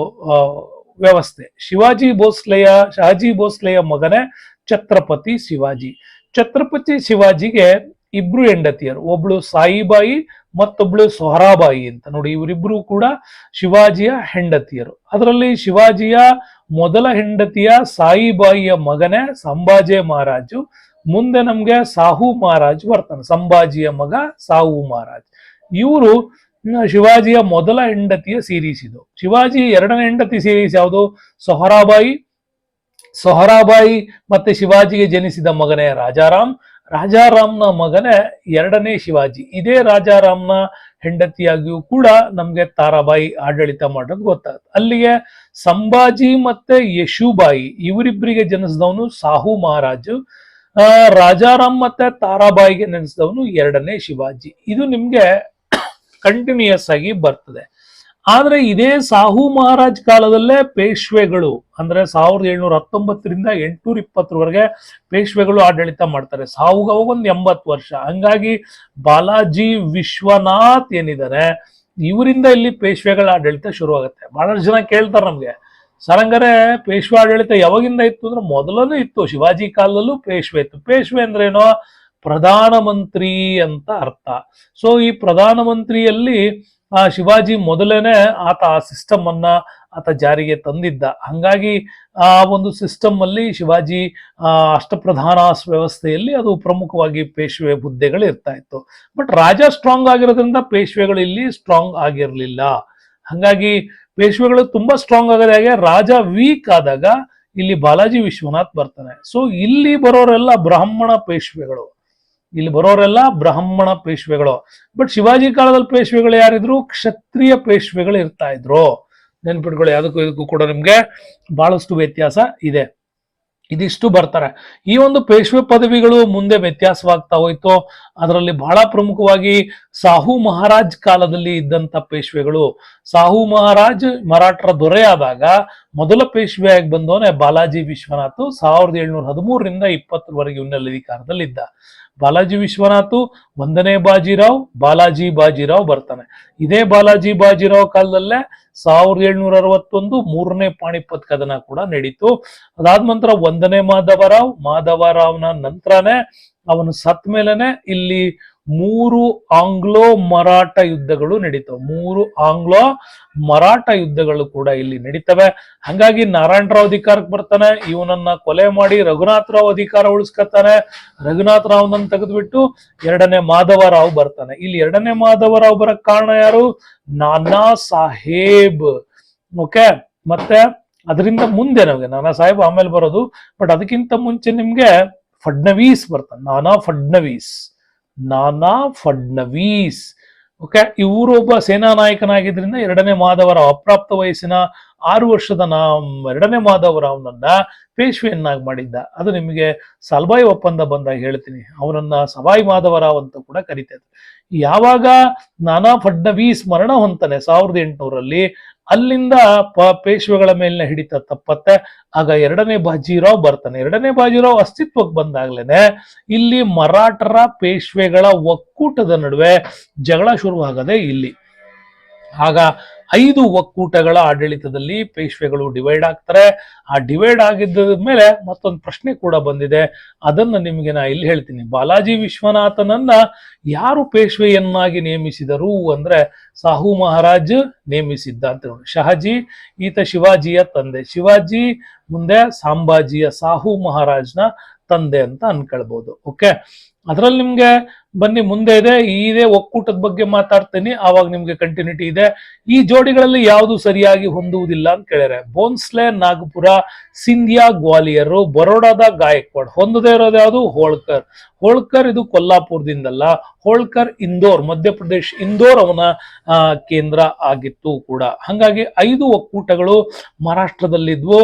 ವ್ಯವಸ್ಥೆ. ಶಾಜಿ ಭೋಸ್ಲೆಯ ಮಗನೇ ಛತ್ರಪತಿ ಶಿವಾಜಿ. ಛತ್ರಪತಿ ಶಿವಾಜಿಗೆ ಇಬ್ರು ಹೆಂಡತಿಯರು, ಒಬ್ಳು ಸಾಯಿಬಾಯಿ ಮತ್ತೊಬ್ಳು ಸೊಹರಾಬಾಯಿ ಅಂತ. ನೋಡಿ, ಇವರಿಬ್ರು ಕೂಡ ಶಿವಾಜಿಯ ಹೆಂಡತಿಯರು. ಅದರಲ್ಲಿ ಶಿವಾಜಿಯ ಮೊದಲ ಹೆಂಡತಿಯ ಸಾಯಿಬಾಯಿಯ ಮಗನೇ ಸಂಭಾಜಿ ಮಹಾರಾಜು. ಮುಂದೆ ನಮ್ಗೆ ಸಾಹು ಮಹಾರಾಜ್ ಬರ್ತಾನೆ, ಸಂಭಾಜಿಯ ಮಗ ಸಾಹು ಮಹಾರಾಜ್. ಇವರು ಶಿವಾಜಿಯ ಮೊದಲ ಹೆಂಡತಿಯ ಸೀರೀಸ್ ಇದು. ಶಿವಾಜಿ ಎರಡನೇ ಹೆಂಡತಿ ಸೀರೀಸ್ ಯಾವುದು? ಸೊಹರಾಬಾಯಿ ಮತ್ತೆ ಶಿವಾಜಿಗೆ ಜನಿಸಿದ ಮಗನೇ ರಾಜಾರಾಮ್. ರಾಜಾರಾಮ್ನ ಮಗನೇ ಎರಡನೇ ಶಿವಾಜಿ. ಇದೇ ರಾಜಾರಾಮ್ನ ಹೆಂಡತಿಯಾಗಿಯೂ ಕೂಡ ನಮ್ಗೆ ತಾರಾಬಾಯಿ ಆಡಳಿತ ಮಾಡೋದು ಗೊತ್ತಾಗುತ್ತೆ. ಅಲ್ಲಿಗೆ ಸಂಭಾಜಿ ಮತ್ತೆ ಯಶುಬಾಯಿ ಇವರಿಬ್ಬರಿಗೆ ಜನಿಸಿದವನು ಸಾಹು ಮಹಾರಾಜು. ರಾಜಾರಾಮ್ ಮತ್ತೆ ತಾರಾಬಾಯಿಗೆ ನೆನೆಸಿದವನು ಎರಡನೇ ಶಿವಾಜಿ. ಇದು ನಿಮ್ಗೆ ಕಂಟಿನ್ಯೂಯಸ್ ಆಗಿ ಬರ್ತದೆ. ಆದ್ರೆ ಇದೇ ಸಾಹು ಮಹಾರಾಜ್ ಕಾಲದಲ್ಲೇ ಪೇಶ್ವೆಗಳು, ಅಂದ್ರೆ 1719ರಿಂದ 820ರವರೆಗೆ ಪೇಶ್ವೆಗಳು ಆಡಳಿತ ಮಾಡ್ತಾರೆ. ಸಾಹುಗ ಅವಾಗ ಒಂದು 80 ವರ್ಷ. ಹಂಗಾಗಿ ಬಾಲಾಜಿ ವಿಶ್ವನಾಥ್ ಏನಿದ್ದಾರೆ, ಇವರಿಂದ ಇಲ್ಲಿ ಪೇಶ್ವೆಗಳ ಆಡಳಿತ ಶುರುವಾಗುತ್ತೆ. ಬಹಳಷ್ಟು ಜನ ಕೇಳ್ತಾರೆ ನಮ್ಗೆ, ಸರ್ ಹಂಗಾರೆ ಪೇಶ್ವೆ ಆಡಳಿತ ಯಾವಾಗಿಂದ ಇತ್ತು ಅಂದ್ರೆ ಮೊದಲನೇ ಇತ್ತು. ಶಿವಾಜಿ ಕಾಲದಲ್ಲೂ ಪೇಶ್ವೆ ಇತ್ತು. ಪೇಶ್ವೆ ಅಂದ್ರೇನೋ? ಪ್ರಧಾನಮಂತ್ರಿ ಅಂತ ಅರ್ಥ. ಸೊ ಈ ಪ್ರಧಾನಮಂತ್ರಿಯಲ್ಲಿ ಶಿವಾಜಿ ಮೊದಲೇನೆ ಆತ ಆ ಸಿಸ್ಟಮ್ ಅನ್ನ ಆತ ಜಾರಿಗೆ ತಂದಿದ್ದ. ಹಂಗಾಗಿ ಆ ಒಂದು ಸಿಸ್ಟಮ್ ಅಲ್ಲಿ ಶಿವಾಜಿ ಅಷ್ಟಪ್ರಧಾನ ವ್ಯವಸ್ಥೆಯಲ್ಲಿ ಅದು ಪ್ರಮುಖವಾಗಿ ಪೇಶ್ವೆ ಹುದ್ದೆಗಳು ಇರ್ತಾ ಇತ್ತು. ಬಟ್ ರಾಜ ಸ್ಟ್ರಾಂಗ್ ಆಗಿರೋದ್ರಿಂದ ಪೇಶ್ವೆಗಳು ಇಲ್ಲಿ ಸ್ಟ್ರಾಂಗ್ ಆಗಿರ್ಲಿಲ್ಲ. ಹಂಗಾಗಿ ಪೇಶ್ವೆಗಳು ತುಂಬಾ ಸ್ಟ್ರಾಂಗ್ ಆಗದೆ, ಹಾಗೆ ರಾಜ ವೀಕ್ ಆದಾಗ ಇಲ್ಲಿ ಬಾಲಾಜಿ ವಿಶ್ವನಾಥ್ ಬರ್ತಾನೆ. ಸೊ ಇಲ್ಲಿ ಬರೋರೆಲ್ಲ ಬ್ರಾಹ್ಮಣ ಪೇಶ್ವೆಗಳು. ಬಟ್ ಶಿವಾಜಿ ಕಾಲದಲ್ಲಿ ಪೇಶ್ವೆಗಳು ಯಾರಿದ್ರು? ಕ್ಷತ್ರಿಯ ಪೇಶ್ವೆಗಳು ಇರ್ತಾ ಇದ್ರು. ನೆನ್ಪಿಟ್ಕೊಳ್ಳಿ, ಅದಕ್ಕೂ ಇದಕ್ಕೂ ಕೂಡ ನಿಮ್ಗೆ ಬಹಳಷ್ಟು ವ್ಯತ್ಯಾಸ ಇದೆ. ಇದಿಷ್ಟು ಬರ್ತಾರೆ. ಈ ಒಂದು ಪೇಶ್ವೆ ಪದವಿಗಳು ಮುಂದೆ ವ್ಯತ್ಯಾಸವಾಗ್ತಾ ಹೋಯ್ತು. ಅದರಲ್ಲಿ ಬಹಳ ಪ್ರಮುಖವಾಗಿ ಸಾಹು ಮಹಾರಾಜ್ ಕಾಲದಲ್ಲಿ ಇದ್ದಂತ ಪೇಶ್ವೆಗಳು. ಸಾಹು ಮಹಾರಾಜ್ ಮರಾಠರ ದೊರೆಯಾದಾಗ ಮೊದಲ ಪೇಶ್ವೆಯಾಗಿ ಬಂದವನೇ ಬಾಲಾಜಿ ವಿಶ್ವನಾಥ್. 1713ರಿಂದ 20ರವರೆಗೆ ಇವನಲ್ಲಿ ಅಧಿಕಾರದಲ್ಲಿದ್ದ. ಬಾಲಾಜಿ ವಿಶ್ವನಾಥ್, ಒಂದನೇ ಬಾಲಾಜಿ ಬಾಜಿರಾವ್ ಬರ್ತಾನೆ. ಇದೇ ಬಾಲಾಜಿ ಬಾಜಿರಾವ್ ಕಾಲದಲ್ಲೇ 1761 ಮೂರನೇ ಪಾಣಿಪತ್ ಕದನ ಕೂಡ ನಡೀತು. ಅದಾದ ನಂತರ ಒಂದನೇ ಮಾಧವರಾವ್ನ ನಂತರನೇ ಅವನು ಸತ್ ಮೇಲೆನೆ ಇಲ್ಲಿ 3 ಆಂಗ್ಲೋ ಮರಾಠ ಯುದ್ಧಗಳು ನಡೀತವೆ. 3 ಆಂಗ್ಲೋ ಮರಾಠ ಯುದ್ಧಗಳು ಕೂಡ ಇಲ್ಲಿ ನಡೀತವೆ. ಹಂಗಾಗಿ ನಾರಾಯಣರಾವ್ ಅಧಿಕಾರಕ್ಕೆ ಬರ್ತಾನೆ. ಇವನನ್ನ ಕೊಲೆ ಮಾಡಿ ರಘುನಾಥರಾವ್ ಅಧಿಕಾರ ಉಳಿಸ್ಕೊತಾನೆ. ರಘುನಾಥರಾವ್ನನ್ನ ತೆಗೆದ್ಬಿಟ್ಟು ಎರಡನೇ ಮಾಧವರಾವ್ ಬರ್ತಾನೆ. ಇಲ್ಲಿ ಎರಡನೇ ಮಾಧವರಾವ್ ಬರಕ್ ಕಾರಣ ಯಾರು? ನಾನಾ ಸಾಹೇಬ್. ಓಕೆ, ಮತ್ತೆ ಅದರಿಂದ ಮುಂದೆ ನಮಗೆ ನಾನಾ ಸಾಹೇಬ್ ಆಮೇಲೆ ಬರೋದು. ಬಟ್ ಅದಕ್ಕಿಂತ ಮುಂಚೆ ನಿಮ್ಗೆ ಫಡ್ನವೀಸ್ ಬರ್ತಾನೆ. ನಾನಾ ಫಡ್ನವೀಸ್. ಓಕೆ, ಇವರು ಒಬ್ಬ ಸೇನಾ ನಾಯಕನಾಗಿದ್ರಿಂದ ಎರಡನೇ ಮಾಧವರಾವ್ ಅಪ್ರಾಪ್ತ ವಯಸ್ಸಿನ 6 ವರ್ಷದ ಎರಡನೇ ಮಾಧವರಾವ್ನನ್ನ ಪೇಶ್ವೆಯನ್ನಾಗಿ ಮಾಡಿದ್ದ. ಅದು ನಿಮಗೆ ಸಲ್ಬಾಯಿ ಒಪ್ಪಂದ ಬಂದಾಗ ಹೇಳ್ತೀನಿ. ಅವನನ್ನ ಸವಾಯಿ ಮಾಧವರಾವ್ ಅಂತ ಕೂಡ ಕರೀತಾರೆ. ಯಾವಾಗ ನಾನಾ ಫಡ್ನವೀಸ್ ಮರಣ ಹೊಂತಾನೆ 1800ರಲ್ಲಿ, ಅಲ್ಲಿಂದ ಪೇಶ್ವೆಗಳ ಮೇಲಿನ ಹಿಡಿತ ತಪ್ಪತ್ತೆ. ಆಗ ಎರಡನೇ ಬಾಜಿರಾವ್ ಬರ್ತಾನೆ. ಎರಡನೇ ಬಾಜಿರಾವ್ ಅಸ್ತಿತ್ವಕ್ಕೆ ಬಂದಾಗ್ಲೇನೆ ಇಲ್ಲಿ ಮರಾಠರ ಪೇಶ್ವೆಗಳ ಒಕ್ಕೂಟದ ನಡುವೆ ಜಗಳ ಶುರುವಾಗದೆ ಇಲ್ಲಿ. ಆಗ 5 ಒಕ್ಕೂಟಗಳ ಆಡಳಿತದಲ್ಲಿ ಪೇಶ್ವೆಗಳು ಡಿವೈಡ್ ಆಗ್ತಾರೆ. ಆ ಡಿವೈಡ್ ಆಗಿದ್ದ ಮೇಲೆ ಮತ್ತೊಂದು ಪ್ರಶ್ನೆ ಕೂಡ ಬಂದಿದೆ, ಅದನ್ನ ನಿಮಗೆ ನಾ ಇಲ್ಲಿ ಹೇಳ್ತೀನಿ. ಬಾಲಾಜಿ ವಿಶ್ವನಾಥನನ್ನ ಯಾರು ಪೇಶ್ವೆಯನ್ನಾಗಿ ನೇಮಿಸಿದರು ಅಂದ್ರೆ ಸಾಹು ಮಹಾರಾಜ್ ನೇಮಿಸಿದ್ದ ಅಂತ ನೋಡಿ. ಶಹಾಜಿ ಈತ ಶಿವಾಜಿಯ ತಂದೆ. ಶಿವಾಜಿ ಮುಂದೆ ಸಾಂಬಾಜಿಯ ಸಾಹು ಮಹಾರಾಜ್ನ ತಂದೆ ಅಂತ ಅನ್ಕೊಳ್ಬಹುದು. ಓಕೆ, ಅದರಲ್ಲಿ ನಿಮ್ಗೆ ಬನ್ನಿ ಮುಂದೆ ಇದೆ ಇದೇ ಒಕ್ಕೂಟದ ಬಗ್ಗೆ ಮಾತಾಡ್ತೀನಿ, ಆವಾಗ ನಿಮ್ಗೆ ಕಂಟಿನ್ಯೂಟಿ ಇದೆ. ಈ ಜೋಡಿಗಳಲ್ಲಿ ಯಾವುದು ಸರಿಯಾಗಿ ಹೊಂದುವುದಿಲ್ಲ ಅಂತ ಕೇಳಿದ್ರೆ ಬೋನ್ಸ್ಲೆ ನಾಗಪುರ, ಸಿಂಧಿಯಾ ಗ್ವಾಲಿಯರ್, ಬರೋಡಾದ ಗಾಯಕ್ವಾಡ್. ಹೊಂದದೇ ಇರೋದು ಯಾವುದು? ಹೋಳ್ಕರ್. ಹೋಳ್ಕರ್ ಇದು ಕೊಲ್ಲಾಪುರದಿಂದಲ್ಲ, ಹೋಳ್ಕರ್ ಇಂದೋರ್, ಮಧ್ಯಪ್ರದೇಶ್ ಇಂದೋರ್ ಅವನ ಕೇಂದ್ರ ಆಗಿತ್ತು ಕೂಡ. ಹಾಗಾಗಿ 5 ಒಕ್ಕೂಟಗಳು ಮಹಾರಾಷ್ಟ್ರದಲ್ಲಿದ್ವು.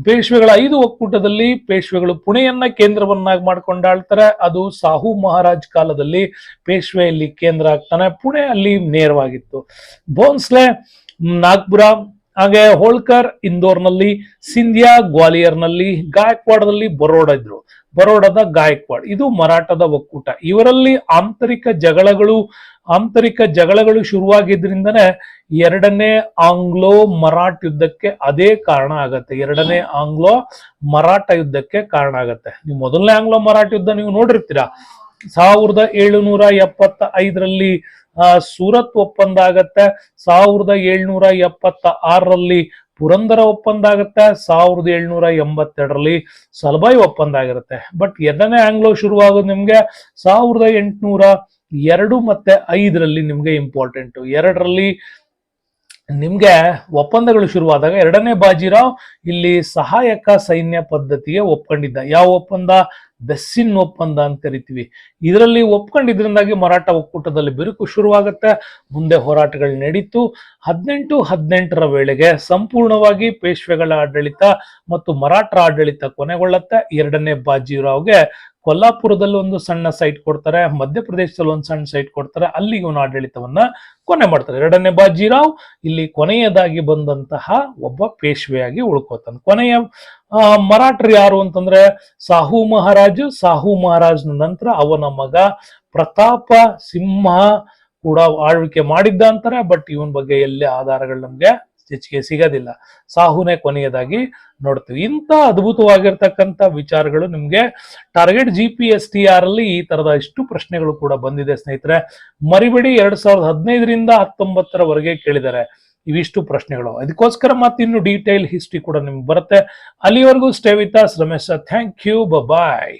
ಪೇಶ್ವೆಗಳ 5 ಒಕ್ಕೂಟದಲ್ಲಿ ಪೇಶ್ವೆಗಳು ಪುಣೆಯನ್ನ ಕೇಂದ್ರವನ್ನಾಗಿ ಮಾಡ್ಕೊಂಡಾಳ್ತಾರೆ. ಅದು ಸಾಹು ಮಹಾರಾಜ್ ಕಾಲದಲ್ಲಿ ಪೇಶ್ವೆಯಲ್ಲಿ ಕೇಂದ್ರ ಆಗ್ತಾನೆ, ಪುಣೆ ಅಲ್ಲಿ ನೇರವಾಗಿತ್ತು. ಭೋನ್ಸ್ಲೆ ನಾಗ್ಪುರ, ಹಾಗೆ ಹೋಳ್ಕರ್ ಇಂದೋರ್ನಲ್ಲಿ, ಸಿಂಧಿಯಾ ಗ್ವಾಲಿಯರ್ನಲ್ಲಿ, ಗಾಯಕ್ವಾಡದಲ್ಲಿ ಬರೋಡ ಇದ್ರು. ಬರೋಡದ ಗಾಯಕ್ವಾಡ್ ಇದು ಮರಾಠದ ಒಕ್ಕೂಟ. ಇವರಲ್ಲಿ ಆಂತರಿಕ ಜಗಳಗಳು ಶುರುವಾಗಿದ್ರಿಂದನೇ ಎರಡನೇ ಆಂಗ್ಲೋ ಮರಾಠ ಯುದ್ಧಕ್ಕೆ ಅದೇ ಕಾರಣ ಆಗತ್ತೆ. ಎರಡನೇ ಆಂಗ್ಲೋ ಮರಾಠ ಯುದ್ಧಕ್ಕೆ ಕಾರಣ ಆಗತ್ತೆ. ನೀವು ಮೊದಲನೇ ಆಂಗ್ಲೋ ಮರಾಠ ಯುದ್ಧ ನೀವು ನೋಡಿರ್ತೀರಾ. 1775ರಲ್ಲಿ ಸೂರತ್ ಒಪ್ಪಂದ ಆಗತ್ತೆ. 1776ರಲ್ಲಿ ಪುರಂದರ ಒಪ್ಪಂದ ಆಗುತ್ತೆ. 1782ರಲ್ಲಿ ಸಲ್ಬಾಯ್ ಒಪ್ಪಂದ ಆಗಿರುತ್ತೆ. ಬಟ್ ಎರಡನೇ ಆಂಗ್ಲೋ ಶುರುವಾಗೋದು ನಿಮ್ಗೆ 1802 ಮತ್ತೆ 5ರಲ್ಲಿ ನಿಮ್ಗೆ ಇಂಪಾರ್ಟೆಂಟ್. 2ರಲ್ಲಿ ನಿಮ್ಗೆ ಒಪ್ಪಂದಗಳು ಶುರುವಾದಾಗ ಎರಡನೇ ಬಾಜಿರಾವ್ ಇಲ್ಲಿ ಸಹಾಯಕ ಸೈನ್ಯ ಪದ್ಧತಿಗೆ ಒಪ್ಕೊಂಡಿದ್ದ. ಯಾವ ಒಪ್ಪಂದ? ಬೆಸ್ಸಿನ್ ಒಪ್ಪಂದ ಅಂತ ಕರಿತೀವಿ. ಇದರಲ್ಲಿ ಒಪ್ಕೊಂಡಿದ್ರಿಂದಾಗಿ ಮರಾಠ ಒಕ್ಕೂಟದಲ್ಲಿ ಬಿರುಕು ಶುರುವಾಗುತ್ತೆ. ಮುಂದೆ ಹೋರಾಟಗಳು ನಡೀತು. 1818ರ ವೇಳೆಗೆ ಸಂಪೂರ್ಣವಾಗಿ ಪೇಶ್ವೆಗಳ ಆಡಳಿತ ಮತ್ತು ಮರಾಠರ ಆಡಳಿತ ಕೊನೆಗೊಳ್ಳುತ್ತೆ. ಎರಡನೇ ಬಾಜಿರಾವ್ಗೆ ಕೊಲ್ಲಾಪುರದಲ್ಲಿ ಒಂದು ಸಣ್ಣ ಸೈಟ್ ಕೊಡ್ತಾರೆ, ಮಧ್ಯಪ್ರದೇಶದಲ್ಲಿ ಒಂದು ಸಣ್ಣ ಸೈಟ್ ಕೊಡ್ತಾರೆ. ಅಲ್ಲಿಗೆ ಅವನ ಆಡಳಿತವನ್ನ ಕೊನೆ ಮಾಡ್ತಾರೆ. ಎರಡನೇ ಬಾಜಿರಾವ್ ಇಲ್ಲಿ ಕೊನೆಯದಾಗಿ ಬಂದಂತಹ ಒಬ್ಬ ಪೇಶ್ವೆಯಾಗಿ ಉಳ್ಕೋತಾನೆ. ಕೊನೆಯ ಮರಾಠರು ಯಾರು ಅಂತಂದ್ರೆ ಸಾಹು ಮಹಾರಾಜ್ ನಂತರ ಅವನ ಮಗ ಪ್ರತಾಪ ಸಿಂಹ ಕೂಡ ಆಳ್ವಿಕೆ ಮಾಡಿದ್ದ ಅಂತಾರೆ. ಬಟ್ ಇವನ್ ಬಗ್ಗೆ ಎಲ್ಲೇ ಆಧಾರಗಳು ನಮ್ಗೆ ಹೆಚ್ಚಿಗೆ ಸಿಗೋದಿಲ್ಲ. ಸಾಹುನೇ ಕೊನೆಯದಾಗಿ ನೋಡ್ತೀವಿ. ಇಂಥ ಅದ್ಭುತವಾಗಿರ್ತಕ್ಕಂಥ ವಿಚಾರಗಳು ನಿಮ್ಗೆ ಟಾರ್ಗೆಟ್ GPSTR ಅಲ್ಲಿ ಈ ತರದ ಇಷ್ಟು ಪ್ರಶ್ನೆಗಳು ಕೂಡ ಬಂದಿದೆ ಸ್ನೇಹಿತರೆ. ಮರಿಬೇಡಿ, 2015ರಿಂದ 19ರವರೆಗೆ ಕೇಳಿದ್ದಾರೆ ಇವಿಷ್ಟು ಪ್ರಶ್ನೆಗಳು. ಅದಕ್ಕೋಸ್ಕರ ಮತ್ತೆ ಇನ್ನು ಡೀಟೇಲ್ ಹಿಸ್ಟ್ರಿ ಕೂಡ ನಿಮ್ಗೆ ಬರುತ್ತೆ. ಅಲ್ಲಿವರೆಗೂ stay with us. Ramesh, thank you, bye.